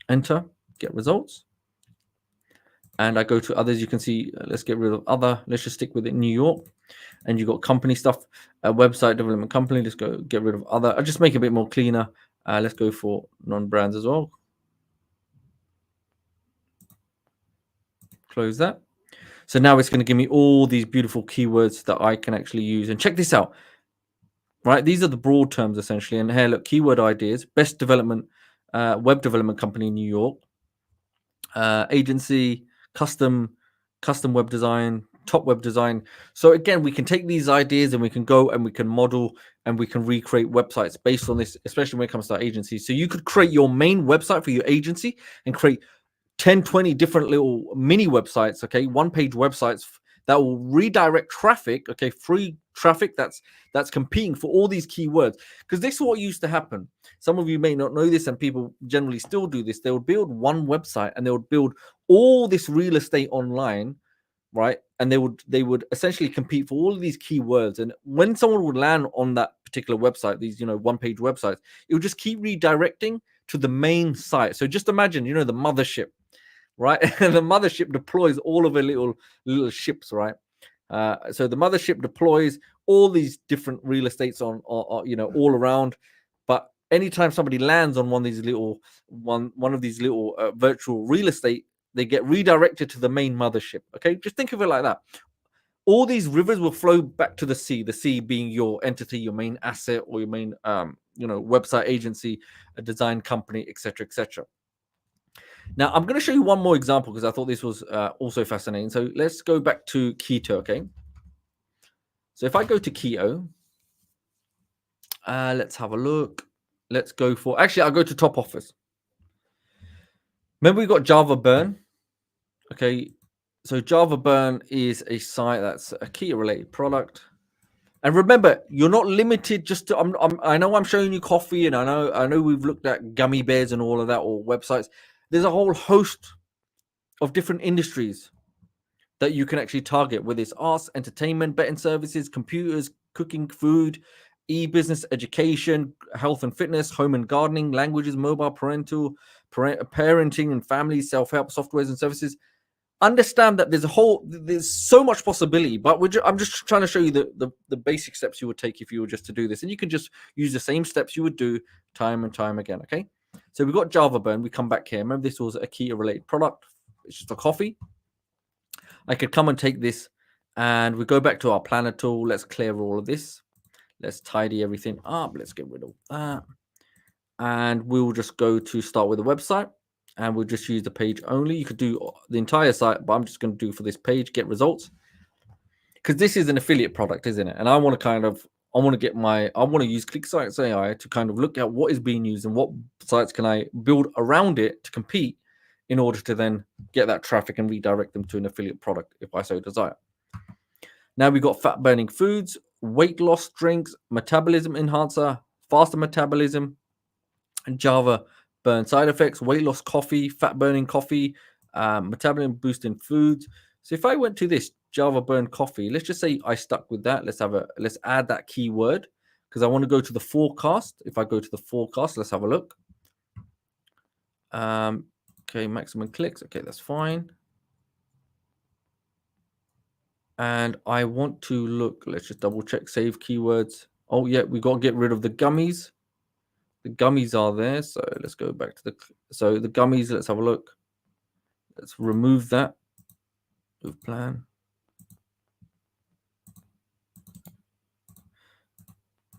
Enter, get results. And I go to others. You can see, let's get rid of other. Let's just stick with it, New York. And you've got company stuff, website development company. Let's go get rid of other. I'll just make it a bit more cleaner. Let's go for non-brands as well. Close that. So now it's going to give me all these beautiful keywords that I can actually use. And check this out, right? These are the broad terms essentially. And here, look, keyword ideas, best development, web development company in New York, agency, custom web design, top web design. So again, we can take these ideas and we can go and we can model and we can recreate websites based on this, especially when it comes to agencies. So you could create your main website for your agency and create 10, 20 different little mini websites, okay, one-page websites that will redirect traffic, okay, free traffic that's competing for all these keywords. Because this is what used to happen. Some of you may not know this, and people generally still do this. They would build one website and they would build all this real estate online, right? And they would essentially compete for all of these keywords. And when someone would land on that particular website, these one-page websites, it would just keep redirecting to the main site. So just imagine, the mothership, right? And the mothership deploys all of the little ships, right? So the mothership deploys all these different real estates on all around. But anytime somebody lands on one of these little virtual real estate, they get redirected to the main mothership. Okay, just think of it like that. All these rivers will flow back to the sea being your entity, your main asset, or your main website agency, a design company, etc., etc. Now, I'm going to show you one more example because I thought this was also fascinating. So let's go back to Keto, okay? So if I go to Keto, let's have a look. Let's go for, actually, I'll go to Top Offers. Remember, we got Java Burn, okay? So Java Burn is a site that's a Keto-related product. And remember, you're not limited just to, I know I'm showing you coffee, and I know we've looked at gummy bears and all of that, or websites. There's a whole host of different industries that you can actually target, whether it's arts, entertainment, betting services, computers, cooking, food, e-business, education, health and fitness, home and gardening, languages, mobile, parenting and family, self-help, softwares and services. Understand that there's so much possibility, but I'm just trying to show you the basic steps you would take if you were just to do this, and you can just use the same steps you would do time and time again. Okay, so we've got Java Burn. We come back here. Remember, this was a Keto related product. It's just a coffee. I could come and take this, and we go back to our planner tool. Let's clear all of this. Let's tidy everything up. Let's get rid of that, and we'll just go to start with the website. And we'll just use the page only. You could do the entire site, but I'm just going to do for this page, get results. Because this is an affiliate product, isn't it? And I want to use ClickSitesAI to kind of look at what is being used and what sites can I build around it to compete in order to then get that traffic and redirect them to an affiliate product if I so desire. Now we've got fat burning foods, weight loss drinks, metabolism enhancer, faster metabolism, and Java burn side effects, weight loss coffee, fat burning coffee, metabolism boosting foods. So if I went to this Java burn coffee, let's just say I stuck with that. Let's add that keyword because I want to go to the forecast. If I go to the forecast, let's have a look. Okay, maximum clicks. Okay, that's fine. And I want to look, let's just double check, save keywords. Oh yeah, we got to get rid of the gummies. The gummies are there, so let's go back to the gummies. Let's have a look. Let's remove that. Move plan.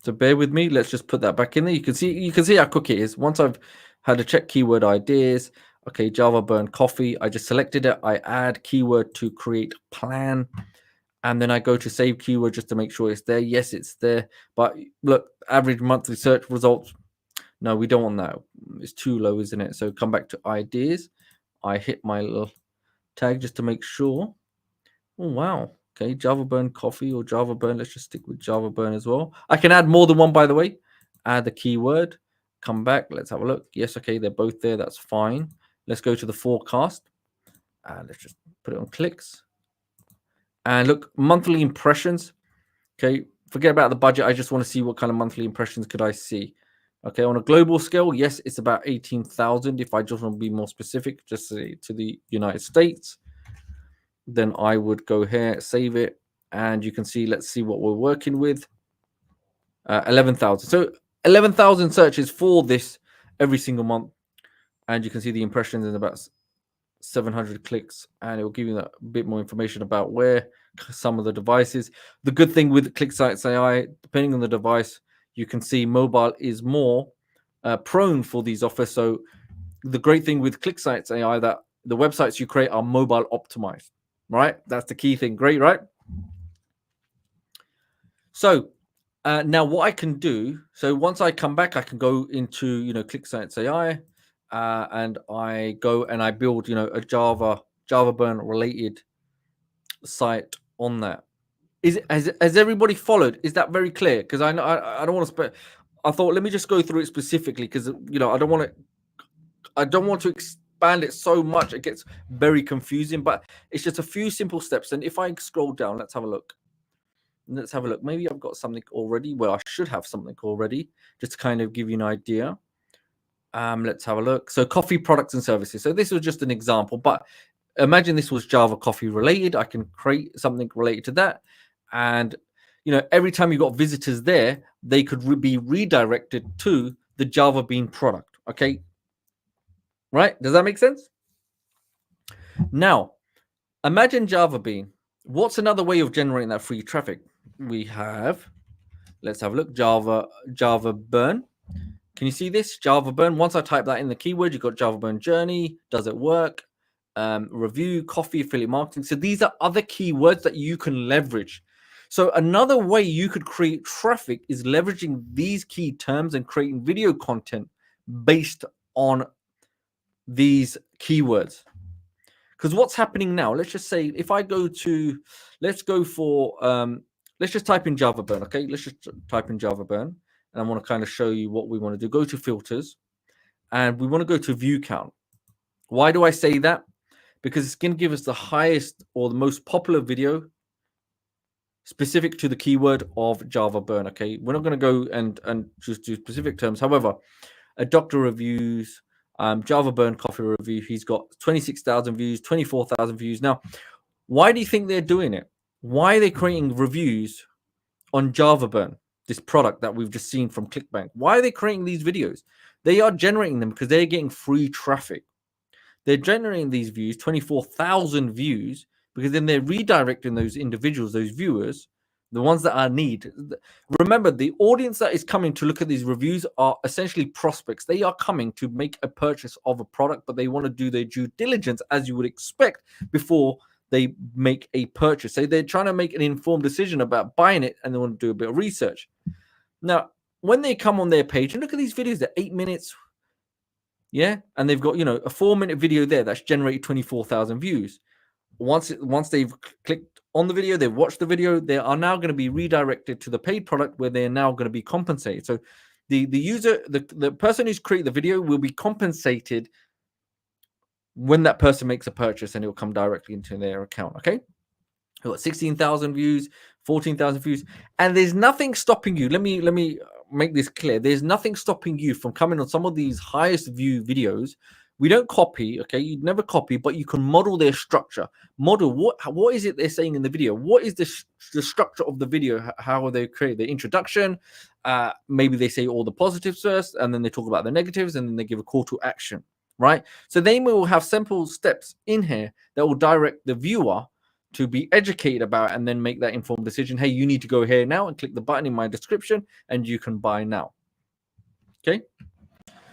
So bear with me. Let's just put that back in there. You can see how quick it is. Once I've had to check keyword ideas. Okay, Java burn coffee. I just selected it. I add keyword to create plan. And then I go to save keyword just to make sure it's there. Yes, it's there. But look, average monthly search results. No, we don't want that. It's too low, isn't it? So come back to ideas. I hit my little tag just to make sure. Oh, wow. Okay, Java burn coffee or Java burn. Let's just stick with Java burn as well. I can add more than one, by the way. Add the keyword. Come back. Let's have a look. Yes, okay, they're both there. That's fine. Let's go to the forecast. And let's just put it on clicks. And look, monthly impressions. Okay, forget about the budget. I just want to see what kind of monthly impressions could I see. Okay, on a global scale, yes, it's about 18,000. If I just want to be more specific, just say to the United States, then I would go here, save it, and you can see, let's see what we're working with. 11,000. So 11,000 searches for this every single month. And you can see the impressions in about 700 clicks, and it will give you a bit more information about where some of the devices. The good thing with ClickSitesAI, depending on the device, you can see mobile is more prone for these offers. So the great thing with ClickSitesAI that the websites you create are mobile optimized, right? That's the key thing. Great, right? So now what I can do, so once I come back, I can go into ClickSitesAI, and I go and I build a Java burn related site on that. Has everybody followed? Is that very clear? Because I know I don't want to I thought let me just go through it specifically because I don't want to expand it so much it gets very confusing. But it's just a few simple steps. And if I scroll down, let's have a look. Maybe I've got something already. Well, I should have something already just to kind of give you an idea. Let's have a look. So coffee products and services. So this was just an example, but imagine this was Java coffee related. I can create something related to that. And, every time you got visitors there, they could be redirected to the Java Bean product. Okay. Right. Does that make sense? Now, imagine Java Bean. What's another way of generating that free traffic? We have, let's have a look, Java Burn. Can you see this? Java Burn. Once I type that in the keyword, you've got Java Burn journey. Does it work? Review, coffee, affiliate marketing. So these are other keywords that you can leverage. So another way you could create traffic is leveraging these key terms and creating video content based on these keywords. Because what's happening now, let's just say if I go to, let's just type in Java Burn. Okay, let's just type in Java Burn. And I want to kind of show you what we want to do. Go to filters and we want to go to view count. Why do I say that? Because it's going to give us the highest or the most popular video specific to the keyword of Java Burn. Okay, we're not going to go and just do specific terms. However, a doctor reviews, Java Burn coffee review, he's got 26,000 views, 24,000 views. Now, why do you think they're doing it? Why are they creating reviews on Java Burn, this product that we've just seen from ClickBank? Why are they creating these videos? They are generating them because they're getting free traffic. They're generating these views, 24,000 views, because then they're redirecting those individuals, those viewers, the ones that are need. Remember, the audience that is coming to look at these reviews are essentially prospects. They are coming to make a purchase of a product, but they want to do their due diligence, as you would expect, before they make a purchase. So they're trying to make an informed decision about buying it, and they want to do a bit of research. Now, when they come on their page and look at these videos, they're 8 minutes. Yeah, and they've got a 4-minute video there that's generated 24,000 views. Once they've clicked on the video, they've watched the video, they are now going to be redirected to the paid product where they're now going to be compensated. So the user, the person who's created the video will be compensated when that person makes a purchase, and it will come directly into their account. Okay, we've got 16,000 views, 14,000 views, and there's nothing stopping you. Let me make this clear. There's nothing stopping you from coming on some of these highest view videos. We don't copy, okay? You'd never copy, but you can model their structure. Model what is it they're saying in the video? What is the structure of the video? How are they create the introduction? Maybe they say all the positives first, and then they talk about the negatives, and then they give a call to action, right? So they will have simple steps in here that will direct the viewer to be educated about and then make that informed decision. Hey, you need to go here now and click the button in my description and you can buy now. Okay.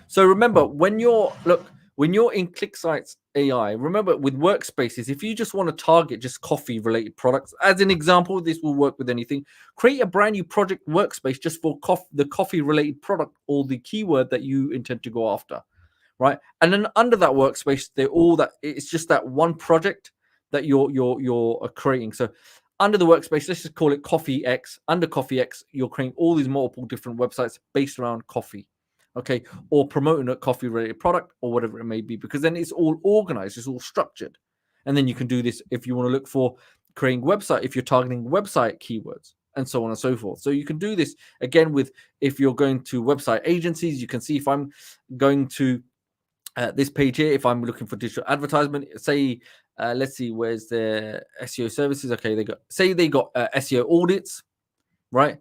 So remember, when you're in ClickSitesAI, remember with workspaces, if you just want to target just coffee related products, as an example, this will work with anything. Create a brand new project workspace just for the coffee related product or the keyword that you intend to go after, right? And then under that workspace, it's just that one project that you're creating. So under the workspace, let's just call it Coffee X. Under Coffee X, you're creating all these multiple different websites based around coffee, okay, or promoting a coffee related product or whatever it may be, because then it's all organized, it's all structured. And then you can do this if you want to look for creating website, if you're targeting website keywords, and so on and so forth. So you can do this again if you're going to website agencies. You can see if I'm going to this page here, if I'm looking for digital advertisement, say, let's see, where's the SEO services? Okay, they got SEO audits, right?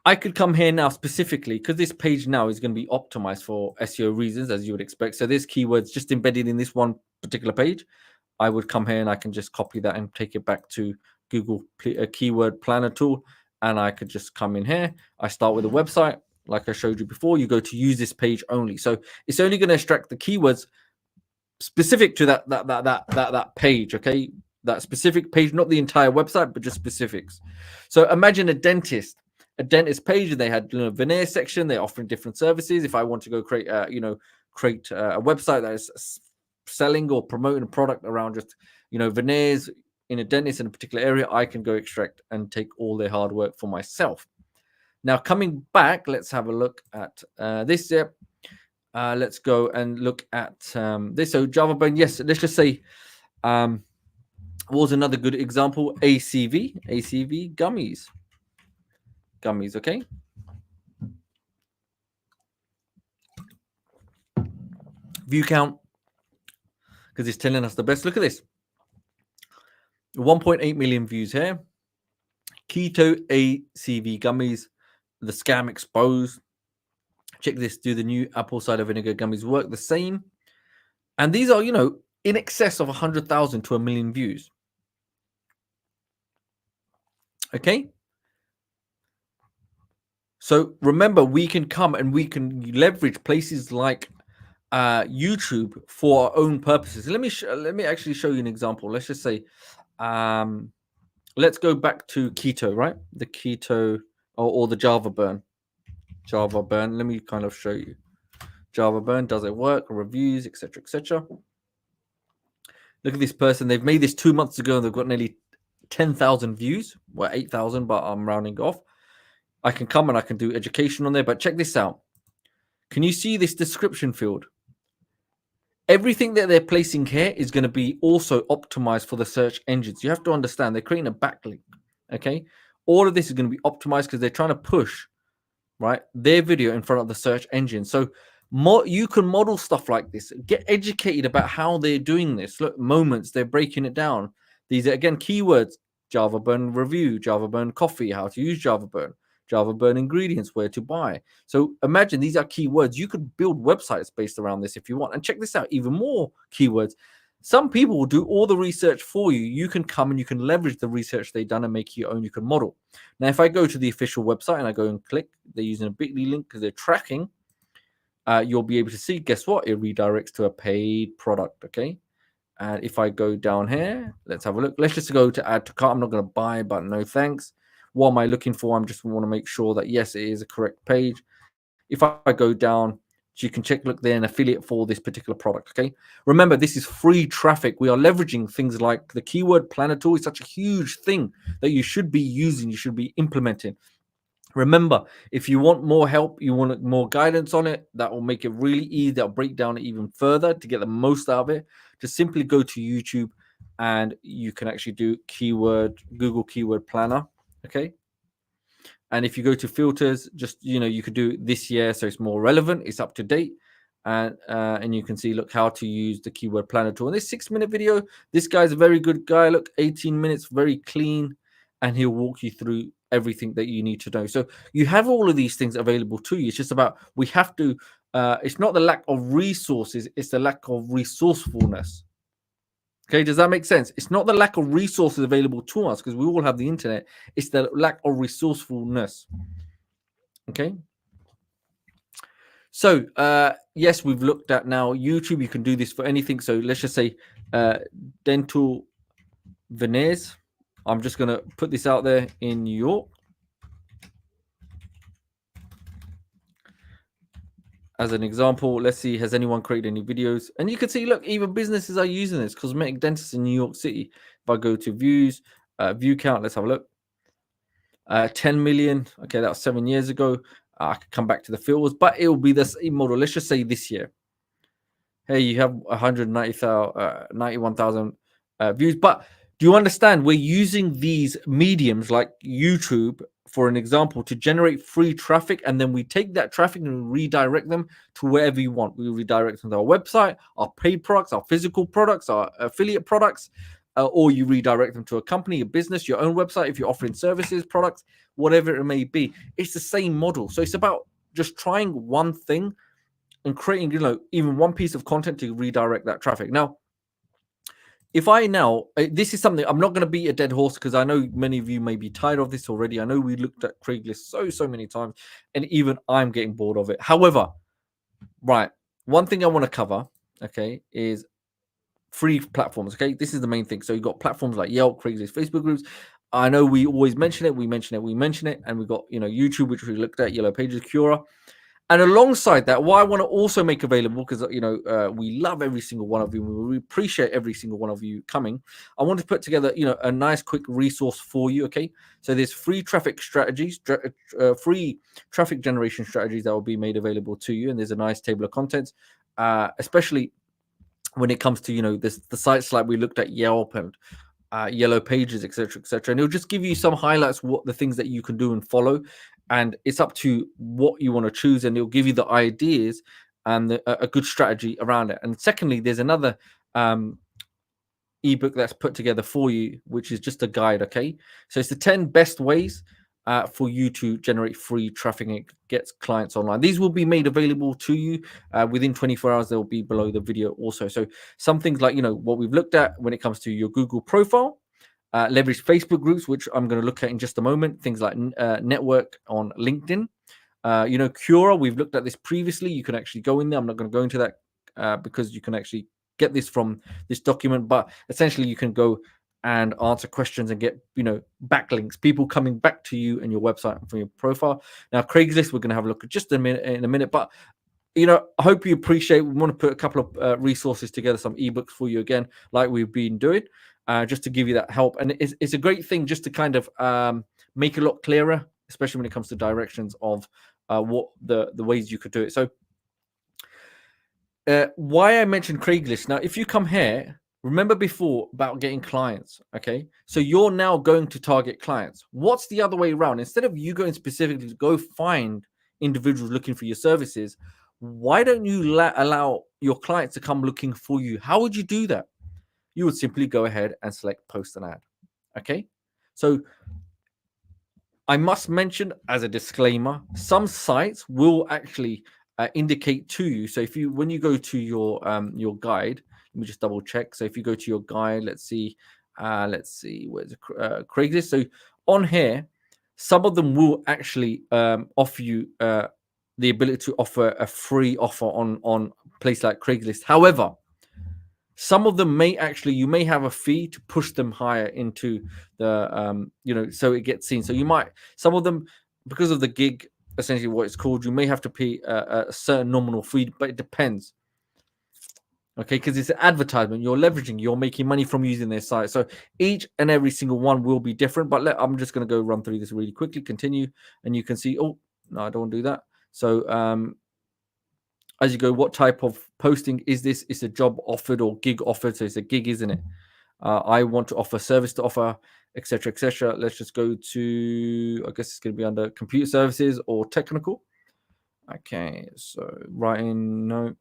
I could come here now specifically because this page now is going to be optimized for SEO reasons, as you would expect. So there's keywords just embedded in this one particular page. I would come here and I can just copy that and take it back to Google Keyword Planner tool. And I could just come in here. I start with a website. Like I showed you before, you go to use this page only. So it's only going to extract the keywords specific to that page, okay? That specific page, not the entire website, but just specifics. So imagine a dentist page, and they had veneer section. They're offering different services. If I want to go create a website that is selling or promoting a product around just veneers in a dentist in a particular area, I can go extract and take all their hard work for myself. Now, coming back, let's have a look at this here. Let's go and look at this. So Java Bone, yes, let's just say, what was another good example? ACV gummies, okay? View count, because it's telling us the best. Look at this. 1.8 million views here. Keto ACV gummies, the scam exposed. Check this. Do the new apple cider vinegar gummies work the same? And these are, in excess of 100,000 to 1 million views. Okay. So remember, we can come and we can leverage places like YouTube for our own purposes. Let me actually show you an example. Let's just say, let's go back to keto, right? The keto or the Java burn. Let me kind of show you. Java burn, does it work? Reviews, etc., etc. Look at this person. They've made this 2 months ago and they've got nearly 10,000 views. Well, 8,000, but I'm rounding off. I can come and I can do education on there, but check this out. Can you see this description field? Everything that they're placing here is going to be also optimized for the search engines. You have to understand they're creating a backlink. Okay. All of this is going to be optimized because they're trying to push, right, their video in front of the search engine. So you can model stuff like this. Get educated about how they're doing this. Look, moments, they're breaking it down. These are, again, keywords. Java Burn review, Java Burn coffee, how to use Java Burn. Java Burn ingredients, where to buy. So imagine these are keywords. You could build websites based around this if you want. And check this out, even more keywords. Some people will do all the research for you. You can come and you can leverage the research they've done and make your own. You can model. Now, if I go to the official website and I go and click, they're using a bit.ly link because they're tracking. You'll be able to see, guess what? It redirects to a paid product, okay? And if I go down here, let's have a look. Let's just go to add to cart. I'm not going to buy, but no thanks. What am I looking for? I'm just want to make sure that, yes, it is a correct page. If I go down, so you can check, look, they're an affiliate for this particular product, okay? Remember, this is free traffic. We are leveraging things like the keyword planner tool is such a huge thing that you should be using, you should be implementing. Remember, if you want more help, you want more guidance on it, that will make it really easy. That'll break down it even further to get the most out of it. Just simply go to YouTube and you can actually do Google Keyword Planner. Okay. And if you go to filters, just, you could do this year. So it's more relevant. It's up to date. And you can see, look, how to use the keyword planner tool. In this 6-minute video, this guy's a very good guy. Look, 18 minutes, very clean. And he'll walk you through everything that you need to know. So you have all of these things available to you. It's just about, we have to, it's not the lack of resources. It's the lack of resourcefulness. Okay, does that make sense? It's not the lack of resources available to us because we all have the internet. It's the lack of resourcefulness. Okay. So, yes, we've looked at now YouTube. You can do this for anything. So let's just say dental veneers. I'm just going to put this out there in New York. As an example, let's see, has anyone created any videos? And you can see, look, even businesses are using this. Cosmetic dentists in New York City. If I go to views, view count, let's have a look. 10 million. Okay, that was 7 years ago. I could come back to the filters, but it will be the same model. Let's just say this year. Hey, you have 91,000 views. But do you understand? We're using these mediums like YouTube, for an example, to generate free traffic, and then we take that traffic and redirect them to wherever you want. We redirect them to our website, our paid products, our physical products, our affiliate products, or you redirect them to a company, a business, your own website, if you're offering services, products, whatever it may be. It's the same model. So it's about just trying one thing and creating, even one piece of content to redirect that traffic. Now, if I this is something, I'm not going to beat a dead horse because I know many of you may be tired of this already. I know we looked at Craigslist so many times, and even I'm getting bored of it. However, right, one thing I want to cover, okay, is free platforms. Okay, this is the main thing. So you've got platforms like Yelp, Craigslist, Facebook groups. I know we always mention it, and we've got YouTube, which we looked at, Yellow Pages, Cura. And alongside that, what I want to also make available, because we love every single one of you, we appreciate every single one of you coming. I want to put together, a nice quick resource for you. Okay, so there's free traffic strategies, free traffic generation strategies that will be made available to you, and there's a nice table of contents, especially when it comes to the sites like we looked at, Yelp and Yellow Pages, etc., etc. And it'll just give you some highlights, what the things that you can do and follow, and it's up to what you want to choose, and it'll give you the ideas and a good strategy around it. And secondly, there's another ebook that's put together for you, which is just a guide. Okay, so it's the 10 best ways for you to generate free traffic and get clients online. These will be made available to you within 24 hours. They'll be below the video also. So some things like what we've looked at when it comes to your Google profile, leverage Facebook groups, which I'm going to look at in just a moment. Things like network on LinkedIn. Cura, we've looked at this previously. You can actually go in there. I'm not going to go into that because you can actually get this from this document, but essentially you can go and answer questions and get backlinks, people coming back to you and your website from your profile. Now Craigslist, we're going to have a look at just in a minute, but I hope you appreciate. We want to put a couple of resources together, some ebooks for you again, like we've been doing, just to give you that help. And it's a great thing just to kind of make it a lot clearer, especially when it comes to directions of what the ways you could do it. So why I mentioned Craigslist. Now, if you come here, remember before about getting clients, okay? So you're now going to target clients. What's the other way around? Instead of you going specifically to go find individuals looking for your services, why don't you allow your clients to come looking for you? How would you do that? You would simply go ahead and select post an ad, okay? So I must mention as a disclaimer, some sites will actually indicate to you. So when you go to your guide, let me just double check. So if you go to your guide, let's see, where's Craigslist? So on here, some of them will actually offer you the ability to offer a free offer on a place like Craigslist. However, some of them you may have a fee to push them higher into the so it gets seen. So some of them, because of the gig, essentially what it's called, you may have to pay a certain nominal fee, but it depends. Okay, because it's an advertisement, you're leveraging, you're making money from using their site. So each and every single one will be different. But I'm just going to go run through this really quickly. Continue, and you can see. Oh no, I don't want to do that. So as you go, what type of posting is this? It's a job offered or gig offered. So it's a gig, isn't it? I want to offer service to offer, etc., etc. Let's just go to, I guess it's going to be under computer services or technical. Okay, so writing, no.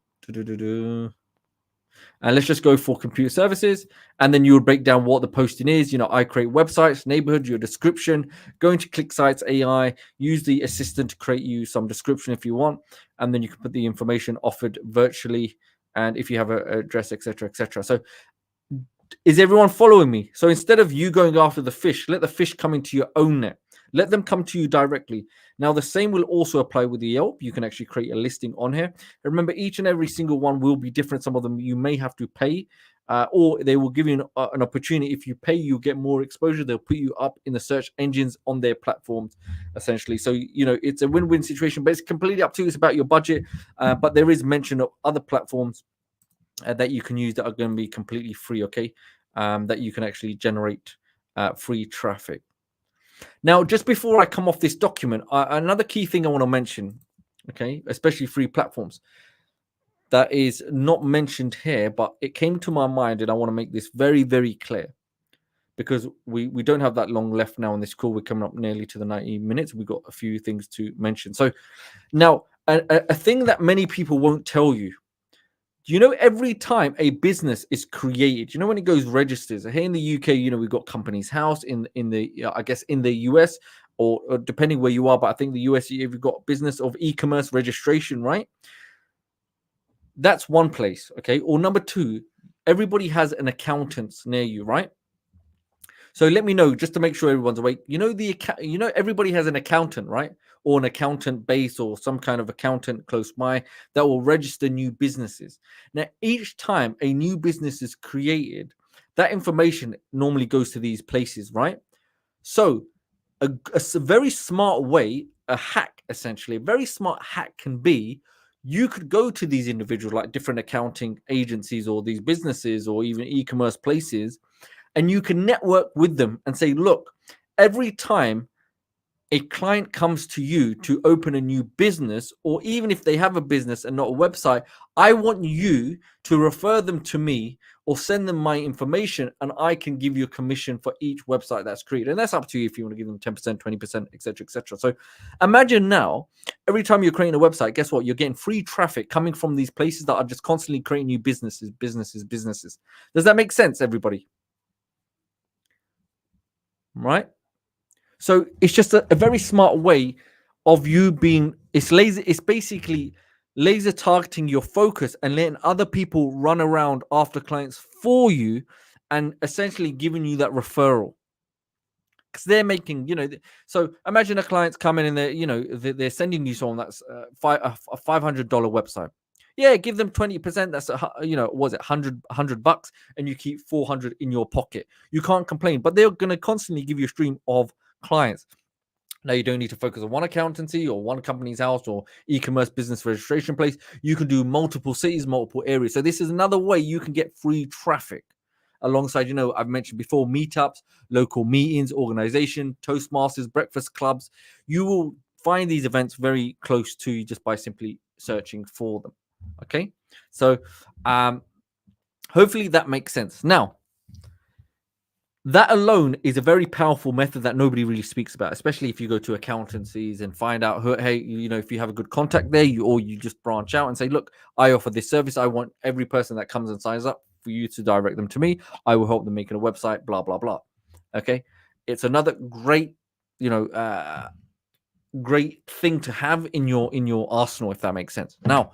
And let's just go for computer services. And then you would break down what the posting is. I create websites, neighborhood, your description, go into ClickSitesAI, use the assistant to create you some description if you want. And then you can put the information offered virtually. And if you have an address, etc., etc. So is everyone following me? So instead of you going after the fish, let the fish come into your own net. Let them come to you directly. Now, the same will also apply with the Yelp. You can actually create a listing on here. And remember, each and every single one will be different. Some of them you may have to pay, or they will give you an opportunity. If you pay, you get more exposure. They'll put you up in the search engines on their platforms, essentially. So, it's a win-win situation, but it's completely up to you. It's about your budget. But there is mention of other platforms that you can use that are going to be completely free, okay? That you can actually generate free traffic. Now, just before I come off this document, another key thing I want to mention, okay, especially free platforms, that is not mentioned here, but it came to my mind, and I want to make this very, very clear, because we don't have that long left now on this call. We're coming up nearly to the 90 minutes. We've got a few things to mention. So now, a thing that many people won't tell you, every time a business is created, when it goes registers, here in the UK, we've got Companies House. In the I guess in the US, or depending where you are, but I think the US, you've got business of e-commerce registration, right? That's one place, okay? Or number two, everybody has an accountant near you, right? So let me know, just to make sure everyone's awake. Everybody has an accountant, right? Or an accountant base, or some kind of accountant close by that will register new businesses. Now, each time a new business is created, that information normally goes to these places, right? So a very smart way a hack, essentially, a very smart hack can be, you could go to these individuals, like different accounting agencies or these businesses or even e-commerce places, and you can network with them and say, look, every time a client comes to you to open a new business, or even if they have a business and not a website, I want you to refer them to me or send them my information, and I can give you a commission for each website that's created. And that's up to you if you want to give them 10%, 20%, etc., etc. So imagine now, every time you're creating a website, guess what? You're getting free traffic coming from these places that are just constantly creating new businesses. Does that make sense, everybody? Right? So it's just a very smart way of you being, it's basically laser targeting your focus and letting other people run around after clients for you, and essentially giving you that referral. Because they're making, so imagine a client's coming and they're sending you someone that's a $500 website. Yeah, give them 20%. That's was it $100, and you keep 400 in your pocket. You can't complain, but they're going to constantly give you a stream of clients. Now, you don't need to focus on one accountancy or one company's house or e-commerce business registration place. You can do multiple cities, multiple areas. So this is another way you can get free traffic alongside, I've mentioned before, meetups, local meetings, organization, Toastmasters, breakfast clubs. You will find these events very close to you just by simply searching for them. Okay. So hopefully that makes sense. Now, that alone is a very powerful method that nobody really speaks about, especially if you go to accountancies and find out, hey, if you have a good contact there, or you just branch out and say, look, I offer this service. I want every person that comes and signs up for you to direct them to me. I will help them making a website, blah, blah, blah. Okay. It's another great, great thing to have in your arsenal, if that makes sense. Now,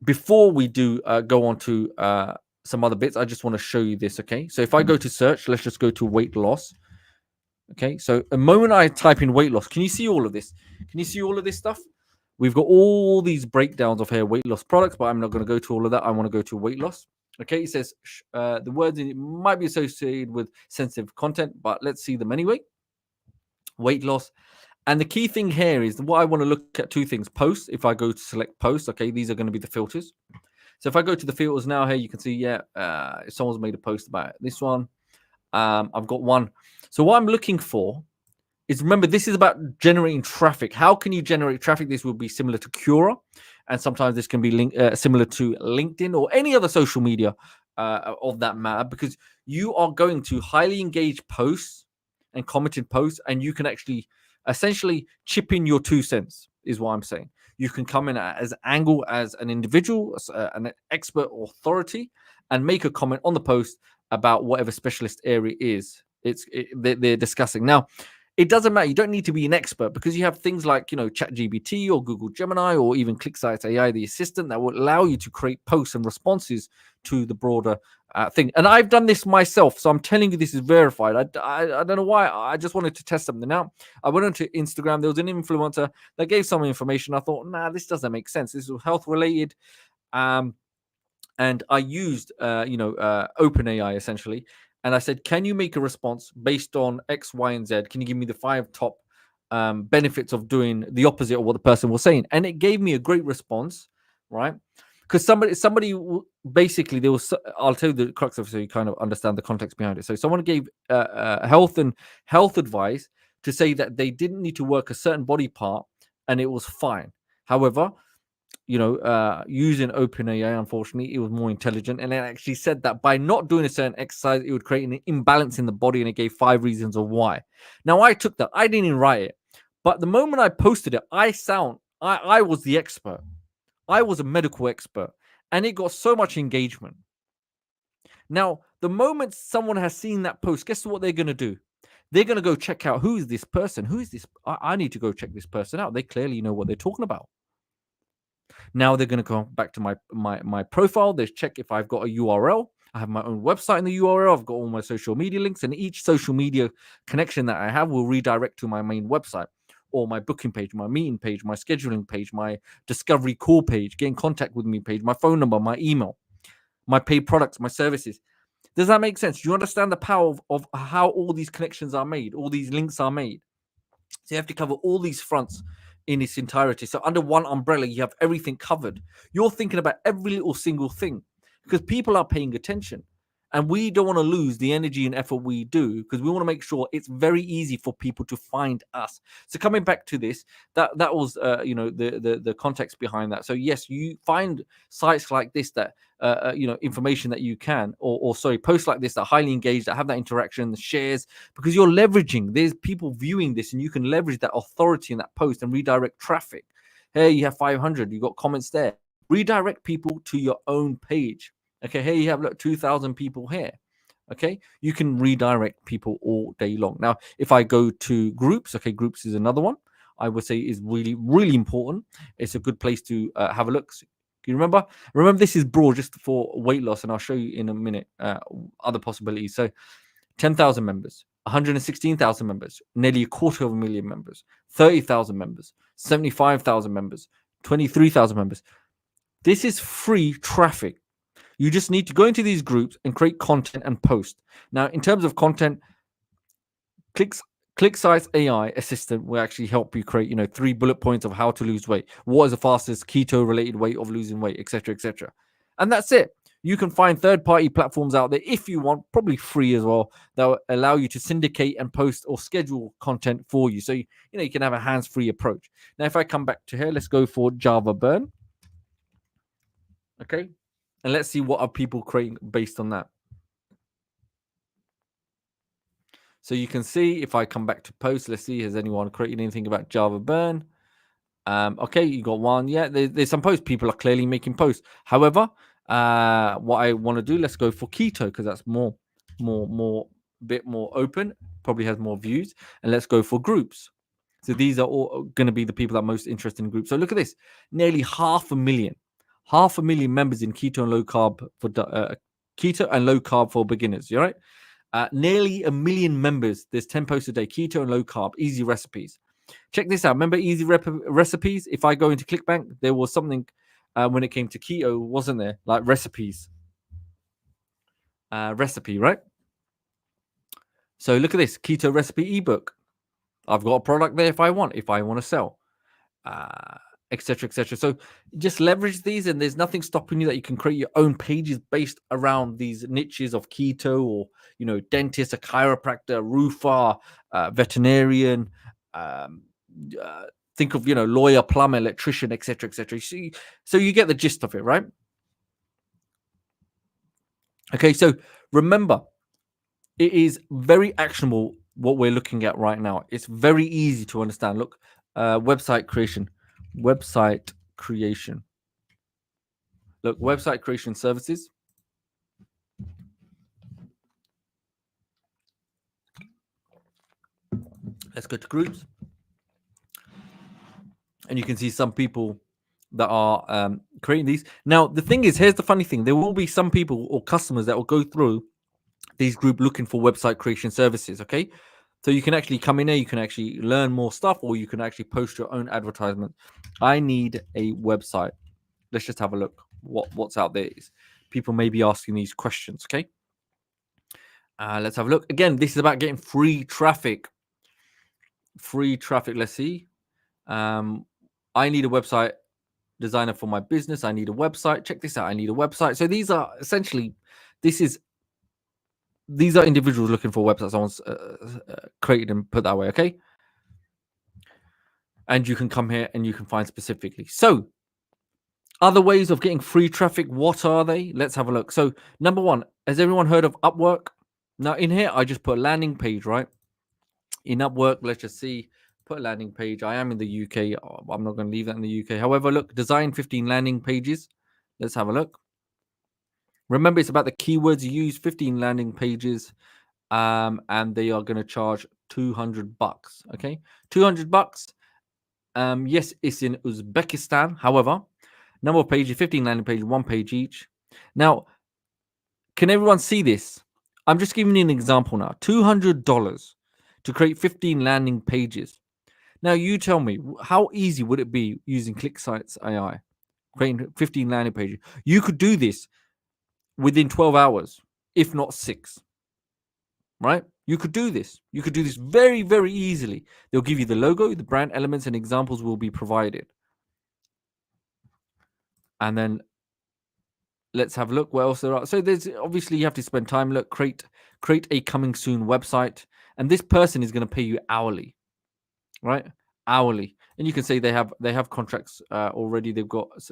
before we do go on to some other bits, I just want to show you this. Okay, so if I go to search, let's just go to weight loss. Okay, so the moment I type in weight loss, can you see all of this? Can you see all of this stuff? We've got all these breakdowns of hair weight loss products, but I'm not going to go to all of that. I want to go to weight loss. Okay, it says the words in it might be associated with sensitive content, but let's see them anyway. Weight loss. And the key thing here is what I want to look at, two things. Posts, if I go to select posts, okay, these are going to be the filters. So if I go to the filters now here, you can see, someone's made a post about this one. I've got one. So what I'm looking for is, remember, this is about generating traffic. How can you generate traffic? This will be similar to Cura, and sometimes this can be similar to LinkedIn or any other social media of that matter, because you are going to highly engaged posts and commented posts, and you can actually essentially chip in your 2 cents, is what I'm saying. You can come in as angle as an individual, an expert authority, and make a comment on the post about whatever specialist area is they're discussing. Now, it doesn't matter. You don't need to be an expert, because you have things like, ChatGPT or Google Gemini or even ClickSitesAI, the assistant, that will allow you to create posts and responses to the broader thing. And I've done this myself, so I'm telling you this is verified. I don't know why. I just wanted to test something out. I went onto Instagram. There was an influencer that gave some information. I thought, this doesn't make sense. This is health related. And I used, OpenAI essentially. And I said, can you make a response based on X, Y, and Z? Can you give me the 5 top benefits of doing the opposite of what the person was saying? And it gave me a great response, right? Because somebody basically, I'll tell you the crux of it so you kind of understand the context behind it. So someone gave health advice to say that they didn't need to work a certain body part and it was fine. However, using OpenAI, unfortunately, it was more intelligent, and it actually said that by not doing a certain exercise, it would create an imbalance in the body, and it gave 5 reasons of why. Now, I took that. I didn't even write it, but the moment I posted it, I was the expert. I was a medical expert, and it got so much engagement. Now, the moment someone has seen that post, guess what they're going to do? They're going to go check out, who is this person? Who is this? I need to go check this person out. They clearly know what they're talking about. Now they're going to go back to my profile. They check if I've got a URL. I have my own website in the URL. I've got all my social media links, and each social media connection that I have will redirect to my main website, or my booking page, my meeting page, my scheduling page, my discovery call page, get in contact with me page, my phone number, my email, my paid products, my services. Does that make sense? Do you understand the power of how all these connections are made, all these links are made? So you have to cover all these fronts in its entirety. So under one umbrella, you have everything covered. You're thinking about every little single thing because people are paying attention. And we don't want to lose the energy and effort we do because we want to make sure it's very easy for people to find us. So coming back to this, that was the context behind that. So yes, you find sites like this that information that you can, or sorry, posts like this that are highly engaged, that have that interaction, the shares, because you're leveraging. There's people viewing this, and you can leverage that authority in that post and redirect traffic. Here you have 500, you got comments there. Redirect people to your own page. Okay, here you have, look, 2,000 people here. Okay, you can redirect people all day long. Now, if I go to groups, okay, groups is another one I would say is really, really important. It's a good place to have a look. So, you remember? Remember, this is broad just for weight loss, and I'll show you in a minute other possibilities. So, 10,000 members, 116,000 members, nearly 250,000 members, 30,000 members, 75,000 members, 23,000 members. This is free traffic. You just need to go into these groups and create content and post. Now, in terms of content, ClickSitesAI assistant will actually help you create, 3 bullet points of how to lose weight. What is the fastest keto-related way of losing weight, etc., etc. And that's it. You can find third-party platforms out there if you want, probably free as well, that will allow you to syndicate and post or schedule content for you. So you can have a hands-free approach. Now, if I come back to here, let's go for Java Burn. Okay. And let's see what are people creating based on that. So you can see if I come back to post, let's see, has anyone created anything about Java Burn? Okay, you got one. Yeah, there's some posts. People are clearly making posts. However, what I want to do, let's go for keto because that's bit more open, probably has more views. And let's go for groups. So these are all going to be the people that are most interested in groups. So look at this, nearly 500,000 members in keto and low carb for keto and low carb for beginners. You right? Nearly 1 million members. There's 10 posts a day. Keto and low carb, easy recipes. Check this out. Remember easy recipes? If I go into ClickBank, there was something when it came to keto, wasn't there? Like recipes. Recipe, right? So look at this keto recipe ebook. I've got a product there if I want to sell. Etc. etc. So just leverage these, and there's nothing stopping you that you can create your own pages based around these niches of keto, or dentist, a chiropractor, a roofer, veterinarian. Think of lawyer, plumber, electrician, etc. etc. So you get the gist of it, right? Okay, so remember, it is very actionable what we're looking at right now. It's very easy to understand. Look, website creation. Look, website creation services. Let's go to groups. And you can see some people that are creating these. Now, the thing is, here's the funny thing. There will be some people or customers that will go through these groups looking for website creation services, okay? So you can actually come in there, you can actually learn more stuff, or you can actually post your own advertisement. I need a website. Let's just have a look what's out there. People may be asking these questions, okay? Let's have a look. Again, this is about getting free traffic. Let's see. I need a website designer for my business. I need a website. Check this out. I need a website. So these are essentially, these are individuals looking for websites someone's created and put that way, okay? And you can come here and you can find specifically. So other ways of getting free traffic, what are they? Let's have a look. So number one, has everyone heard of Upwork? Now in here, I just put a landing page, right? In Upwork, let's just see, put a landing page. I am in the UK. I'm not going to leave that in the UK. However, look, design 15 landing pages. Let's have a look. Remember, it's about the keywords you use, 15 landing pages, and they are going to charge $200. Okay, $200. Yes, it's in Uzbekistan. However, number of pages, 15 landing pages, 1 page each. Now, can everyone see this? I'm just giving you an example now. $200 to create 15 landing pages. Now, you tell me, how easy would it be using ClickSitesAI, creating 15 landing pages? You could do this within 12 hours, if not 6, right? You could do this. You could do this very, very easily. They'll give you the logo, the brand elements, and examples will be provided. And then let's have a look what else there are. So there's obviously you have to spend time. Look, create a coming soon website, and this person is going to pay you hourly, right? Hourly, and you can say they have contracts already. They've got let's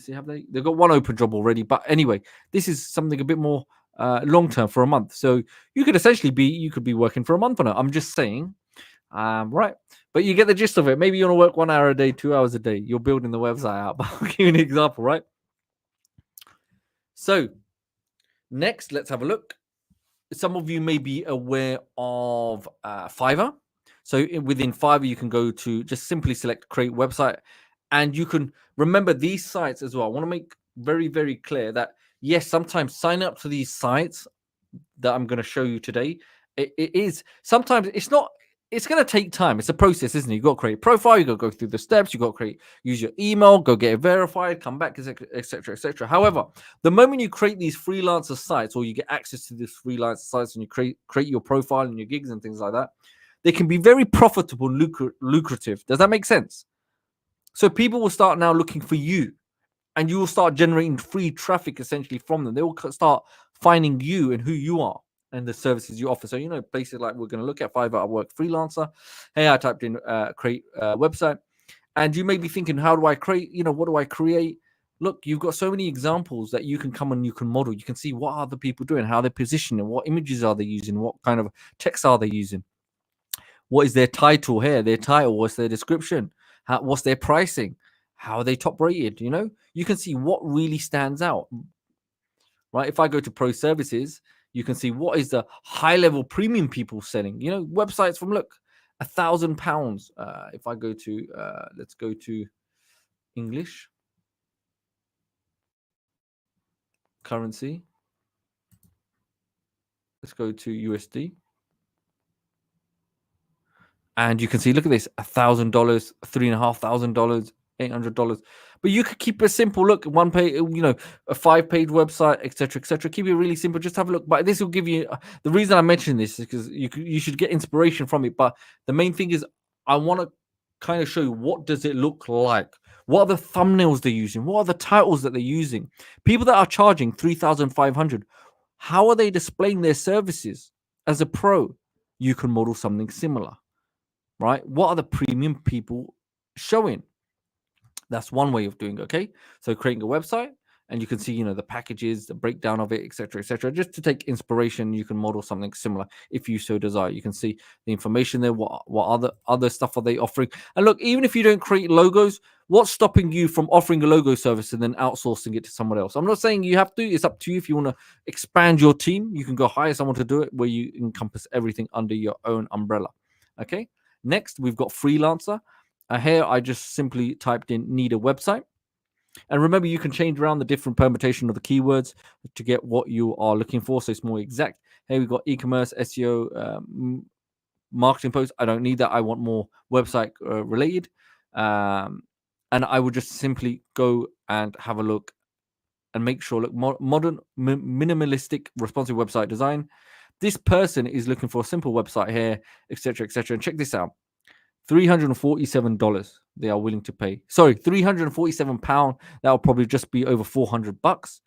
see, they've got one open job already. But anyway, this is something a bit more long term for a month. So you could essentially be working for a month on it. I'm just saying. Right, but you get the gist of it. Maybe you want to work 1 hour a day, 2 hours a day. You're building the website out. But I'll give you an example, right? So next, let's have a look. Some of you may be aware of Fiverr. So within Fiverr, you can go to just simply select create website, and you can remember these sites as well. I want to make very, very clear that yes, sometimes sign up to these sites that I'm going to show you today. It is sometimes it's not. It's going to take time. It's a process, isn't it? You've got to create a profile. You've got to go through the steps. You've got to use your email, go get it verified, come back, etc., etc., etc. However, the moment you create these freelancer sites or you get access to these freelancer sites and you create your profile and your gigs and things like that, they can be very profitable and lucrative. Does that make sense? So people will start now looking for you, and you will start generating free traffic essentially from them. They will start finding you and who you are and the services you offer. So, places like we're going to look at Fiverr, I work freelancer. Hey, I typed in create website. And you may be thinking, how do I create? What do I create? Look, you've got so many examples that you can come and you can model. You can see what are the people doing, how they're positioning, what images are they using, what kind of text are they using, what is their title here, their title, what's their description, what's their pricing, how are they top rated? You can see what really stands out, right? If I go to pro services, you can see what is the high level premium people selling, websites from £1,000. If I go to, let's go to English currency. Let's go to USD. And you can see, look at this, $1,000, $3,500, $800. But you could keep it simple. Look, one page, a 5-page website, etc. Keep it really simple. Just have a look. But this will give you the reason I mention this is because you should get inspiration from it. But the main thing is, I want to kind of show you what does it look like. What are the thumbnails they're using? What are the titles that they're using? People that are charging $3,500, how are they displaying their services? As a pro, you can model something similar, right? What are the premium people showing? That's one way of doing it, okay? So creating a website, and you can see, the packages, the breakdown of it, etc. Just to take inspiration, you can model something similar if you so desire. You can see the information there. What other stuff are they offering? And look, even if you don't create logos, what's stopping you from offering a logo service and then outsourcing it to someone else? I'm not saying you have to. It's up to you. If you want to expand your team, you can go hire someone to do it, where you encompass everything under your own umbrella. Okay. Next, we've got Freelancer. Here, I just simply typed in need a website. And remember, you can change around the different permutation of the keywords to get what you are looking for. So it's more exact. Here we've got e-commerce, SEO, marketing posts. I don't need that. I want more website related. And I would just simply go and have a look and make sure, look, modern, minimalistic, responsive website design. This person is looking for a simple website here, etc. And check this out. $347 they are willing to pay. Sorry, £347. That will probably just be over $400.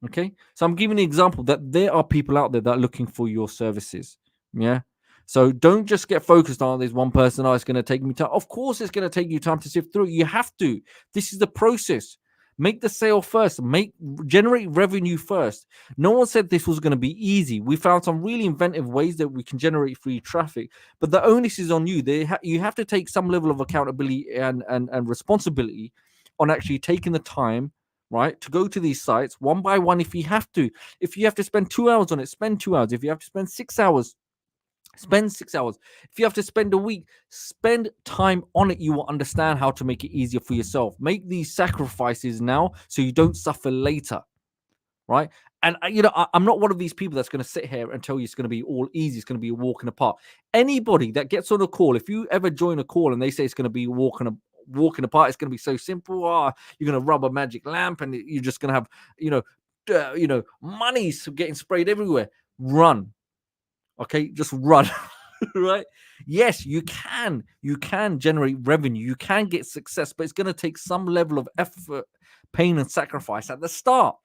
Okay, so I'm giving an example that there are people out there that are looking for your services. Yeah, so don't just get focused on there's one person. Oh, it's going to take me time. Of course, it's going to take you time to sift through. You have to. This is the process. Make the sale first. Generate revenue first. No one said this was going to be easy. We found some really inventive ways that we can generate free traffic, but the onus is on you. You have to take some level of accountability and responsibility on actually taking the time, right, to go to these sites one by one. If you have to spend 2 hours on it, spend 2 hours. If you have to spend 6 hours, spend 6 hours. If you have to spend a week, spend time on it. You will understand how to make it easier for yourself. Make these sacrifices now so you don't suffer later, right? And I'm not one of these people that's going to sit here and tell you it's going to be all easy. It's going to be a walk in the park. Anybody that gets on a call, if you ever join a call and they say it's going to be walking apart, it's going to be so simple. You're going to rub a magic lamp and you're just going to have, money getting sprayed everywhere. Run. Okay, just run. Right? Yes, you can generate revenue, you can get success, but it's going to take some level of effort, pain, and sacrifice at the start.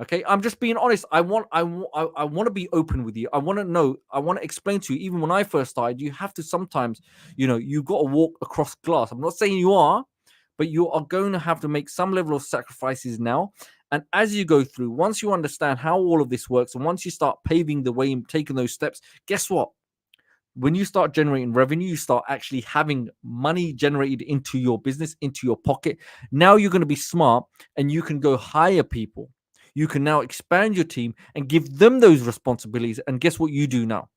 Okay, I'm just being honest. I want to be open with you. I want to know. I want to explain to you. Even when I first started, you have to sometimes, you've got to walk across glass. I'm not saying you are, but you are going to have to make some level of sacrifices now. And as you go through, once you understand how all of this works, and once you start paving the way and taking those steps, guess what? When you start generating revenue, you start actually having money generated into your business, into your pocket. Now you're going to be smart and you can go hire people. You can now expand your team and give them those responsibilities. And guess what you do now?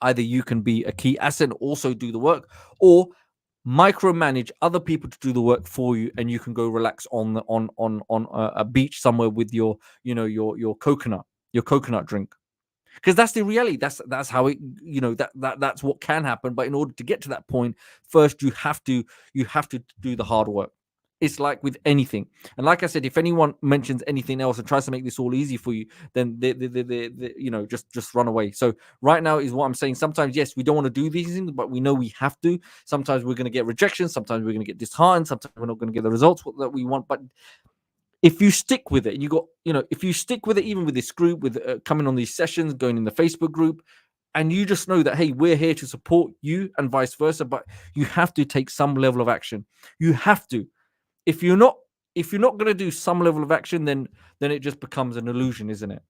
Either you can be a key asset and also do the work, or micromanage other people to do the work for you, and you can go relax on a beach somewhere with your your coconut drink. Because that's the reality. That's how it, that's what can happen. But in order to get to that point, first you have to do the hard work. It's like with anything. And like I said, if anyone mentions anything else and tries to make this all easy for you, then they just run away. So right now is what I'm saying. Sometimes, yes, we don't want to do these things, but we know we have to. Sometimes we're going to get rejection. Sometimes we're going to get disheartened. Sometimes we're not going to get the results that we want. But if you stick with it, and if you stick with it, even with this group, with coming on these sessions, going in the Facebook group, and you just know that, hey, we're here to support you and vice versa, but you have to take some level of action. You have to. If you're not going to do some level of action, then it just becomes an illusion, isn't it?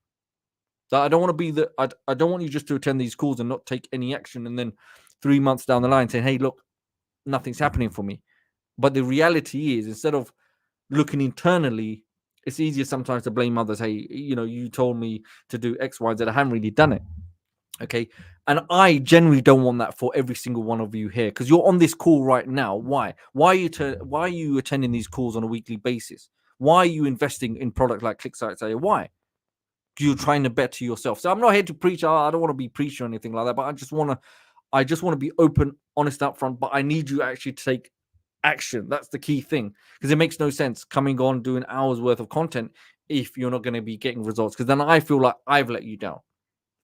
So I don't want to be I don't want you just to attend these calls and not take any action, and then 3 months down the line saying, hey, look, nothing's happening for me. But the reality is, instead of looking internally, it's easier sometimes to blame others. Hey, you told me to do X, Y, Z. I haven't really done it. Okay. And I generally don't want that for every single one of you here, because you're on this call right now. Why? Why are you attending these calls on a weekly basis? Why are you investing in product like ClickSitesAI? Why? You're trying to better yourself. So I'm not here to preach. I don't want to be preaching or anything like that, but I just want to be open, honest up front. But I need you actually to take action. That's the key thing, because it makes no sense coming on doing hours worth of content if you're not going to be getting results, because then I feel like I've let you down.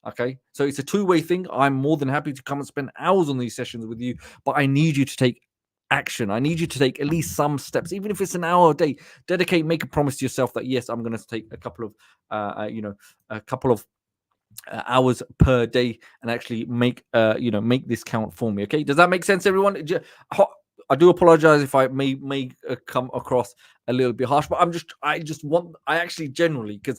Okay, so it's a two-way thing. I'm more than happy to come and spend hours on these sessions with you, but I need you to take action. I need you to take at least some steps, even if it's an hour a day. Dedicate, make a promise to yourself that, yes, I'm going to take a couple of hours per day and actually make this count for me. Okay, does that make sense, everyone? I do apologize if I may come across a little bit harsh, but I actually generally, because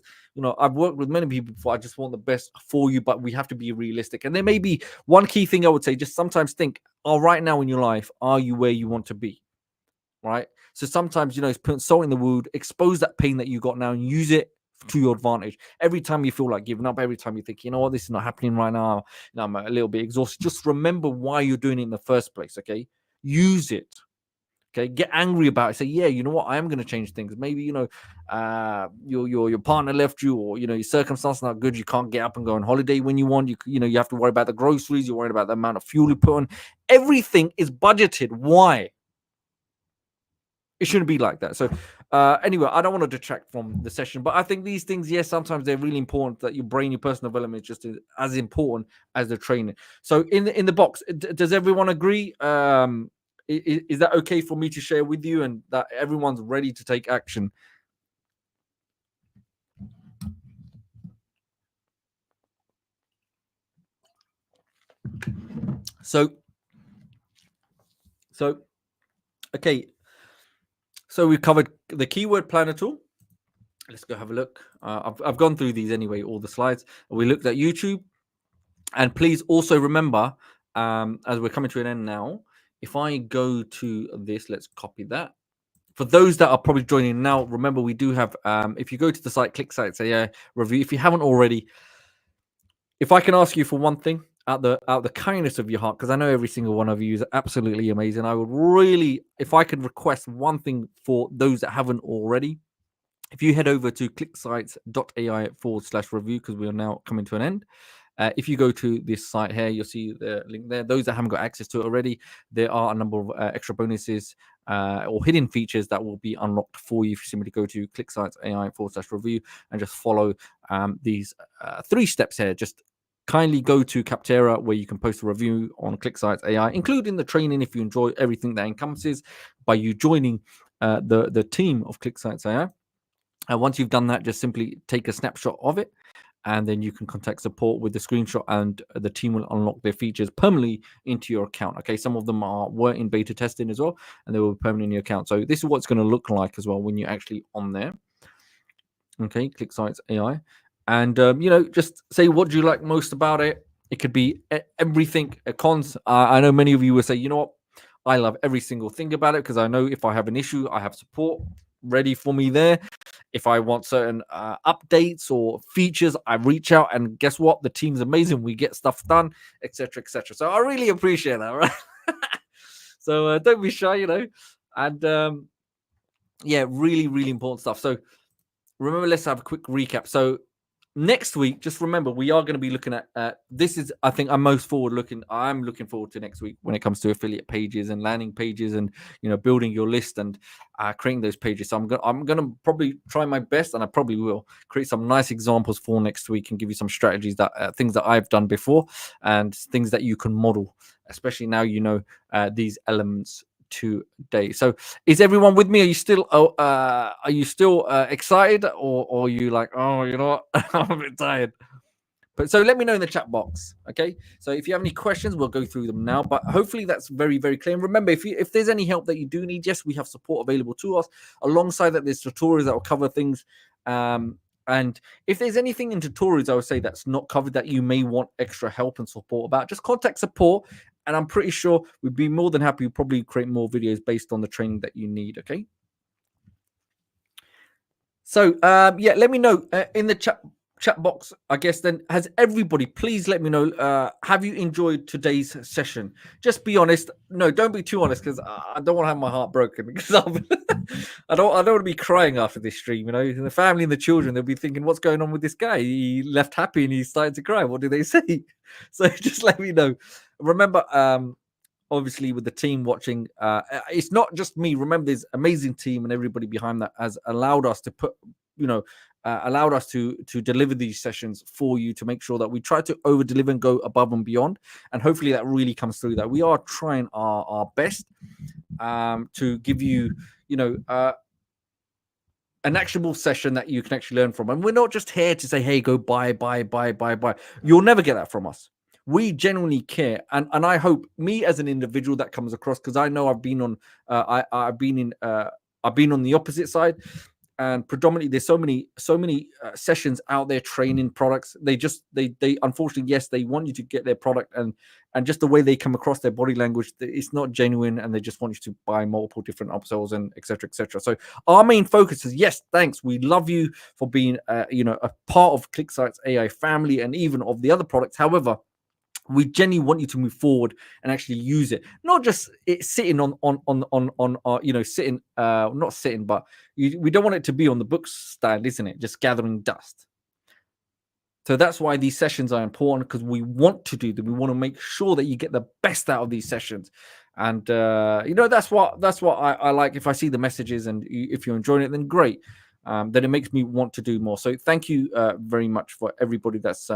I've worked with many people before, I just want the best for you, but we have to be realistic. And there may be one key thing I would say: just sometimes think, right now in your life, are you where you want to be? Right. So sometimes, it's putting salt in the wound, expose that pain that you got now and use it to your advantage. Every time you feel like giving up, every time you think, what, this is not happening right now, I'm a little bit exhausted, just remember why you're doing it in the first place. Okay. Use it. Okay, get angry about it. Say, yeah, you know what? I am going to change things. Maybe your partner left you, or your circumstances not good. You can't get up and go on holiday when you want. You have to worry about the groceries. You're worried about the amount of fuel you put on. Everything is budgeted. Why? It shouldn't be like that. So anyway, I don't want to detract from the session, but I think these things, yes, sometimes they're really important. That your brain, your personal development is just as important as the training. So in the box, does everyone agree? Is that okay for me to share with you, and that everyone's ready to take action? So okay. So we've covered the keyword planner tool. Let's go have a look. I've gone through these anyway, all the slides. We looked at YouTube. And please also remember, as we're coming to an end now, if I go to this, let's copy that. For those that are probably joining now, remember we do have, if you go to the site, ClickSitesAI review, if you haven't already, if I can ask you for one thing, out the kindness of your heart, because I know every single one of you is absolutely amazing. I would really, if I could request one thing for those that haven't already, if you head over to clicksitesai.ai/review, because we are now coming to an end. If you go to this site here, you'll see the link there. Those that haven't got access to it already, there are a number of extra bonuses or hidden features that will be unlocked for you if you simply go to ClickSitesAI/review and just follow these 3 steps here. Just kindly go to Capterra, where you can post a review on ClickSitesAI, including the training if you enjoy everything that encompasses by you joining the team of ClickSitesAI. And once you've done that, just simply take a snapshot of it, and then you can contact support with the screenshot, and the team will unlock their features permanently into your account. Okay, some of them were in beta testing as well, and they will be permanent in your account. So this is what it's going to look like as well when you're actually on there. Okay, ClickSitesAI, and just say what do you like most about it. It could be everything. Cons. I know many of you will say, you know what, I love every single thing about it, because I know if I have an issue, I have support ready for me there. If I want certain updates or features, I reach out, and guess what? The team's amazing. We get stuff done, etc., etc. So I really appreciate that, right? So don't be shy, and yeah, really, really important stuff. So remember, let's have a quick recap. So next week, just remember, we are going to be looking at this is, I think, I'm most I'm looking forward to next week when it comes to affiliate pages and landing pages, and building your list and creating those pages. So I'm gonna probably try my best, and I probably will create some nice examples for next week and give you some strategies that things that I've done before, and things that you can model, especially now these elements today. So is everyone with me? Are you still excited, or are you like, oh, you know what, I'm a bit tired? But so let me know in the chat box. Okay, so if you have any questions, we'll go through them now, but hopefully that's very, very clear. And remember, if there's any help that you do need, yes, we have support available to us. Alongside that, there's tutorials that will cover things, and if there's anything in tutorials, I would say that's not covered that you may want extra help and support about, just contact support, and I'm pretty sure we'd be more than happy to probably create more videos based on the training that you need. Okay. So yeah, let me know in the chat box, I guess. Then has everybody, please let me know, have you enjoyed today's session? Just be honest. No, don't be too honest, because I don't want to have my heart broken, because I don't want to be crying after this stream. The family and the children, they'll be thinking, what's going on with this guy? He left happy and he started to cry. What do they say? So just let me know. Remember, obviously, with the team watching, it's not just me. Remember, there's amazing team, and everybody behind that has allowed us to allowed us to deliver these sessions for you, to make sure that we try to over deliver and go above and beyond. And hopefully that really comes through, that we are trying our best to give you, an actionable session that you can actually learn from. And we're not just here to say, hey, go buy. You'll never get that from us. We genuinely care, and I hope me as an individual that comes across, because I know I've been on I've been on the opposite side, and predominantly there's so many sessions out there training products. They unfortunately, yes, they want you to get their product, and just the way they come across, their body language, it's not genuine, and they just want you to buy multiple different upsells and etc. So our main focus is, yes, thanks, we love you for being a part of ClickSitesAI family, and even of the other products. However, we genuinely want you to move forward and actually use it, not just it sitting on sitting, not sitting, but we don't want it to be on the book stand, isn't it, just gathering dust. So that's why these sessions are important, because we want to do them. We want to make sure that you get the best out of these sessions. And that's what I like. If I see the messages, and if you're enjoying it, then great. Then it makes me want to do more. So thank you very much for everybody that's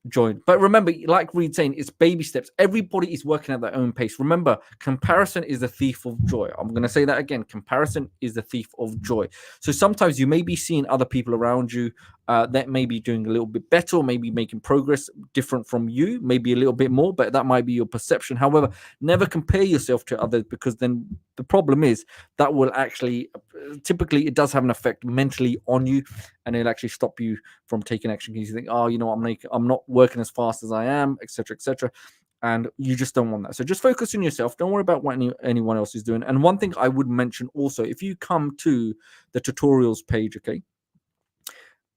join. But remember, like Reed's saying, it's baby steps. Everybody is working at their own pace. Remember, comparison is the thief of joy. I'm going to say that again. Comparison is the thief of joy. So sometimes you may be seeing other people around you that may be doing a little bit better, or maybe making progress different from you, maybe a little bit more, but that might be your perception. However, never compare yourself to others, because then the problem is that will actually, typically, it does have an effect mentally on you, and it'll actually stop you from taking action, because you think, oh, I'm not working as fast as I am, etc. And you just don't want that. So just focus on yourself. Don't worry about what anyone else is doing. And one thing I would mention also, if you come to the tutorials page, okay,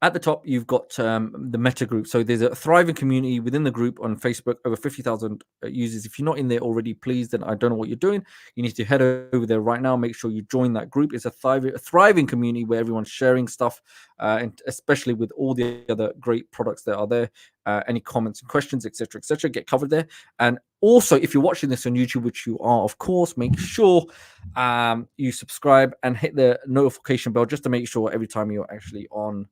at the top, you've got the meta group. So there's a thriving community within the group on Facebook, over 50,000 users. If you're not in there already, please, then I don't know what you're doing. You need to head over there right now. Make sure you join that group. It's a thriving community where everyone's sharing stuff, and especially with all the other great products that are there. Any comments and questions, etc., get covered there. And also, if you're watching this on YouTube, which you are, of course, make sure you subscribe and hit the notification bell, just to make sure every time you're actually on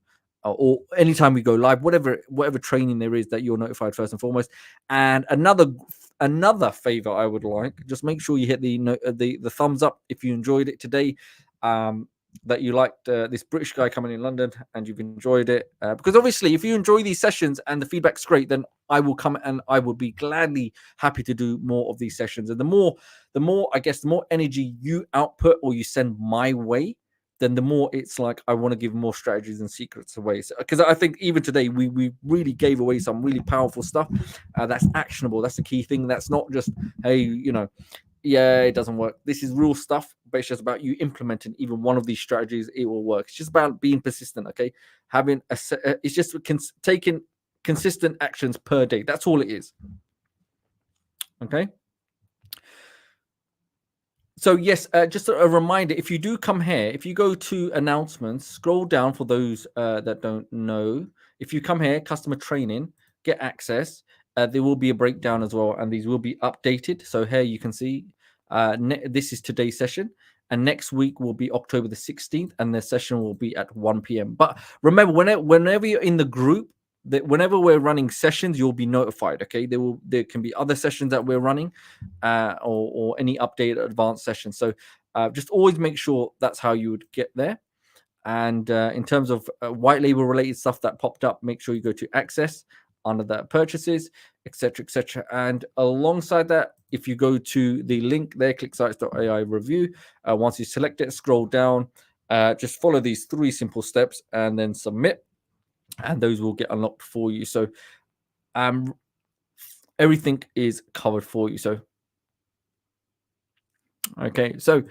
or anytime we go live, whatever training there is, that you're notified first and foremost. And another favor I would like, just make sure you hit the thumbs up if you enjoyed it today, that you liked this British guy coming in London and you've enjoyed it, because obviously if you enjoy these sessions and the feedback's great, then I will come and I would be gladly happy to do more of these sessions. And the more energy you output or you send my way, then the more it's like I want to give more strategies and secrets away. Because I think even today we really gave away some really powerful stuff that's actionable. That's the key thing. That's not just, hey, yeah, it doesn't work. This is real stuff, but it's just about you implementing even one of these strategies. It will work. It's just about being persistent. Okay, it's just taking consistent actions per day. That's all it is. Okay. So yes, just a reminder, if you do come here, if you go to announcements, scroll down for those that don't know. If you come here, customer training, get access, there will be a breakdown as well, and these will be updated. So here you can see this is today's session, and next week will be October the 16th, and the session will be at 1 p.m. But remember, whenever you're in the group, that whenever we're running sessions, you'll be notified. Okay, there can be other sessions that we're running, or any updated advanced sessions. So just always make sure that's how you would get there. And in terms of white label related stuff that popped up, make sure you go to access under that purchases, etc., etc. And alongside that, if you go to the link there, ClickSitesAI review, once you select it, scroll down, just follow these 3 simple steps and then submit, and those will get unlocked for you. So everything is covered for you. So okay, so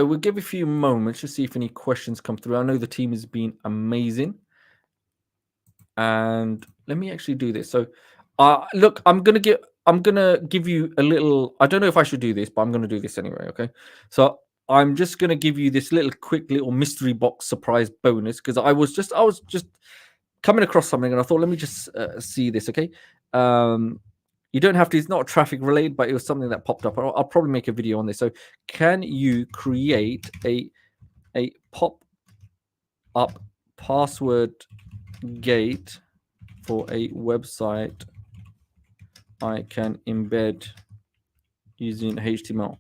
we'll give a few moments to see if any questions come through. I know the team has been amazing, and let me actually do this. So look, I'm gonna give you a little, I don't know if I should do this, but I'm gonna do this anyway. Okay, so I'm just going to give you this quick little mystery box surprise bonus, because I was just coming across something and I thought, let me just see this. Okay. You don't have to, it's not traffic related, but it was something that popped up. I'll probably make a video on this. So can you create a pop up password gate for a website I can embed using HTML?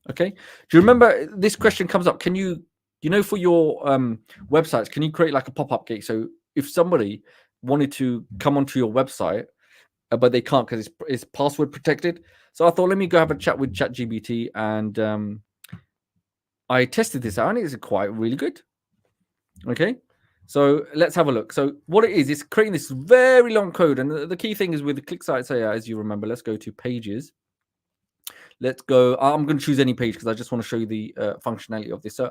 Okay. Do you remember this question comes up? Can you for your websites, can you create like a pop-up gate? So if somebody wanted to come onto your website, but they can't because it's password protected. So I thought, let me go have a chat with ChatGPT, and I tested this out, and it's quite really good. Okay. So let's have a look. So what it is, it's creating this very long code. And the key thing is with the ClickSitesAI, as you remember, let's go to pages. Let's go. I'm going to choose any page because I just want to show you the functionality of this. So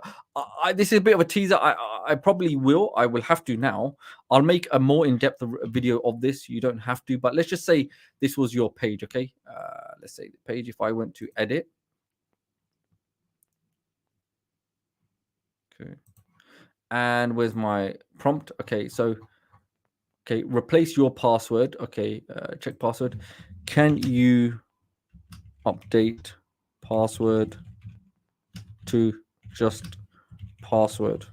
this is a bit of a teaser. I probably will. I will have to now. I'll make a more in-depth video of this. You don't have to, but let's just say this was your page. Okay. Let's say the page. If I went to edit. Okay. And where's my prompt? Okay. So, okay. Replace your password. Okay. Check password. Can you update password to just password?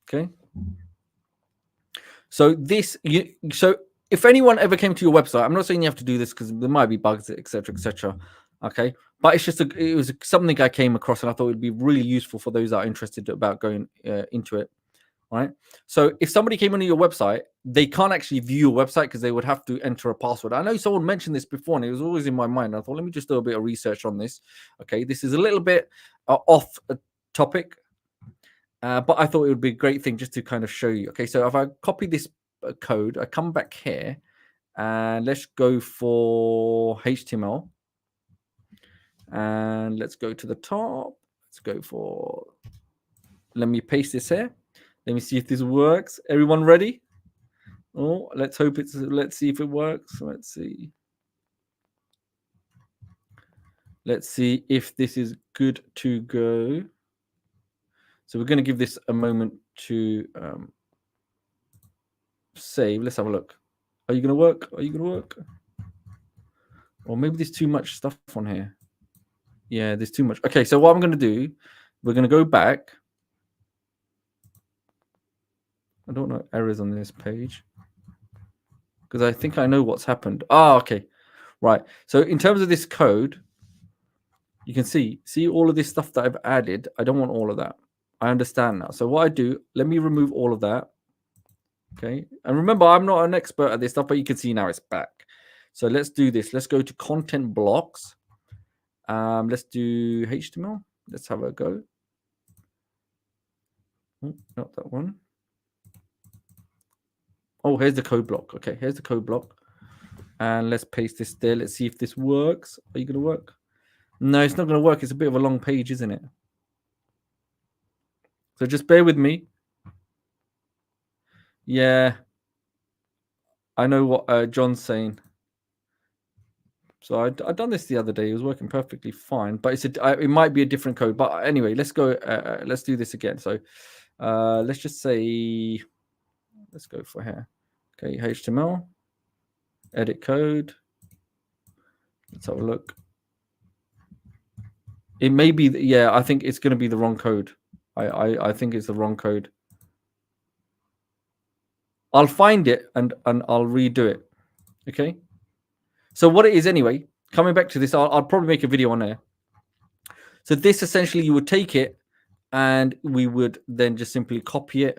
Okay. So so if anyone ever came to your website, I'm not saying you have to do this because there might be bugs, etc., etc. Okay, but it's just it was something I came across, and I thought it'd be really useful for those that are interested about going into it. Right. So if somebody came onto your website, they can't actually view your website because they would have to enter a password. I know someone mentioned this before, and it was always in my mind. I thought, let me just do a bit of research on this. Okay, this is a little bit off topic, but I thought it would be a great thing just to kind of show you. Okay, so if I copy this code, I come back here, and let's go for HTML, and let's go to the top. Let's go for. Let me paste this here. Let me see if this works. Everyone ready? Oh, let's hope let's see if it works. Let's see. Let's see if this is good to go. So we're going to give this a moment to save. Let's have a look. Are you going to work? Are you going to work? Or maybe there's too much stuff on here. Yeah, there's too much. Okay, so what I'm going to do, we're going to go back. don't know errors on this page because I think I know what's happened. Ah, okay. Right. So in terms of this code, you can see all of this stuff that I've added. I don't want all of that. I understand now. So what I do, let me remove all of that. Okay. And remember, I'm not an expert at this stuff, but you can see now it's back. So let's do this. Let's go to content blocks. Let's do HTML. Let's have a go. Oh, not that one. Oh, here's the code block. Okay, here's the code block. And let's paste this there. Let's see if this works. Are you going to work? No, it's not going to work. It's a bit of a long page, isn't it? So just bear with me. Yeah. I know what John's saying. So I'd done this the other day. It was working perfectly fine. But it might be a different code. But anyway, let's go. Let's do this again. So let's just say, let's go for here. Okay, HTML. Edit code. Let's have a look. It may be, yeah, I think it's going to be the wrong code. I think it's the wrong code. I'll find it and I'll redo it. Okay. So what it is anyway, coming back to this, I'll probably make a video on there. So this essentially, you would take it and we would then just simply copy it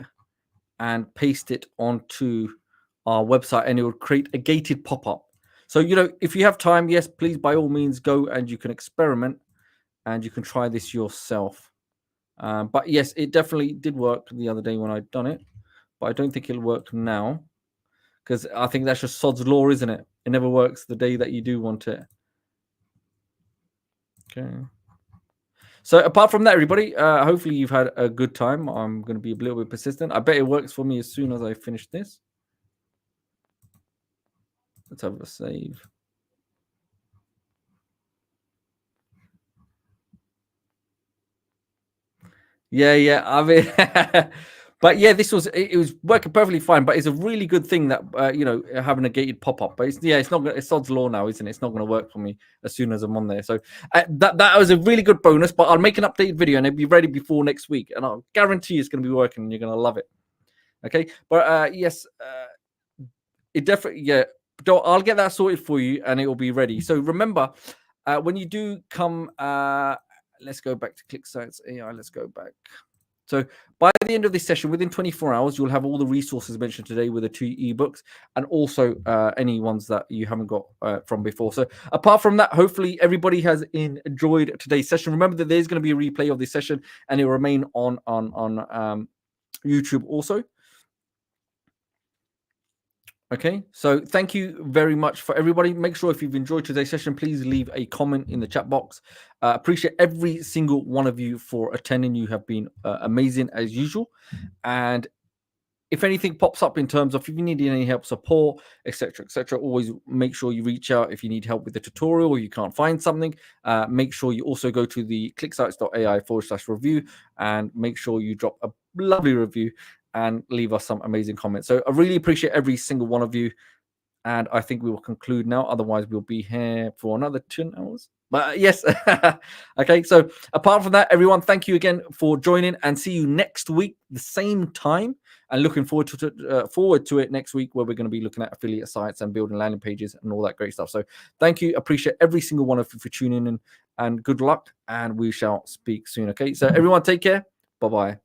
and paste it onto our website, and it would create a gated pop-up. So, you know, if you have time, yes, please, by all means, go and you can experiment and you can try this yourself. But yes, it definitely did work the other day when I'd done it, but I don't think it'll work now because I think that's just sod's law, isn't it? It never works the day that you do want it. Okay. So apart from that, everybody, hopefully you've had a good time. I'm going to be a little bit persistent. I bet it works for me as soon as I finish this. Let's have a save. Yeah. I mean, but yeah, it was working perfectly fine. But it's a really good thing that you know, having a gated pop up. But it's not. It's sod's law now, isn't it? It's not going to work for me as soon as I'm on there. So that was a really good bonus. But I'll make an updated video and it'll be ready before next week, and I'll guarantee it's going to be working. And you're going to love it. Okay, but yes, it definitely I'll get that sorted for you, and it will be ready. So remember, when you do come, let's go back to ClickSitesAI. Let's go back. So by the end of this session, within 24 hours, you'll have all the resources mentioned today with the 2 ebooks, and also any ones that you haven't got from before. So apart from that, hopefully everybody has enjoyed today's session. Remember that there's going to be a replay of this session, and it will remain on YouTube also. Okay, so thank you very much for everybody. Make sure if you've enjoyed today's session, please leave a comment in the chat box. Appreciate every single one of you for attending. You have been amazing as usual. And if anything pops up in terms of if you need any help, support, etc., always make sure you reach out. If you need help with the tutorial or you can't find something, make sure you also go to the ClickSites.ai/review and make sure you drop a lovely review and leave us some amazing comments. So I really appreciate every single one of you. And I think we will conclude now. Otherwise, we'll be here for another 10 hours. But yes. Okay. So apart from that, everyone, thank you again for joining, and see you next week, the same time. And looking forward to it next week, where we're going to be looking at affiliate sites and building landing pages and all that great stuff. So thank you. Appreciate every single one of you for tuning in, and good luck. And we shall speak soon. Okay. So everyone, take care. Bye-bye.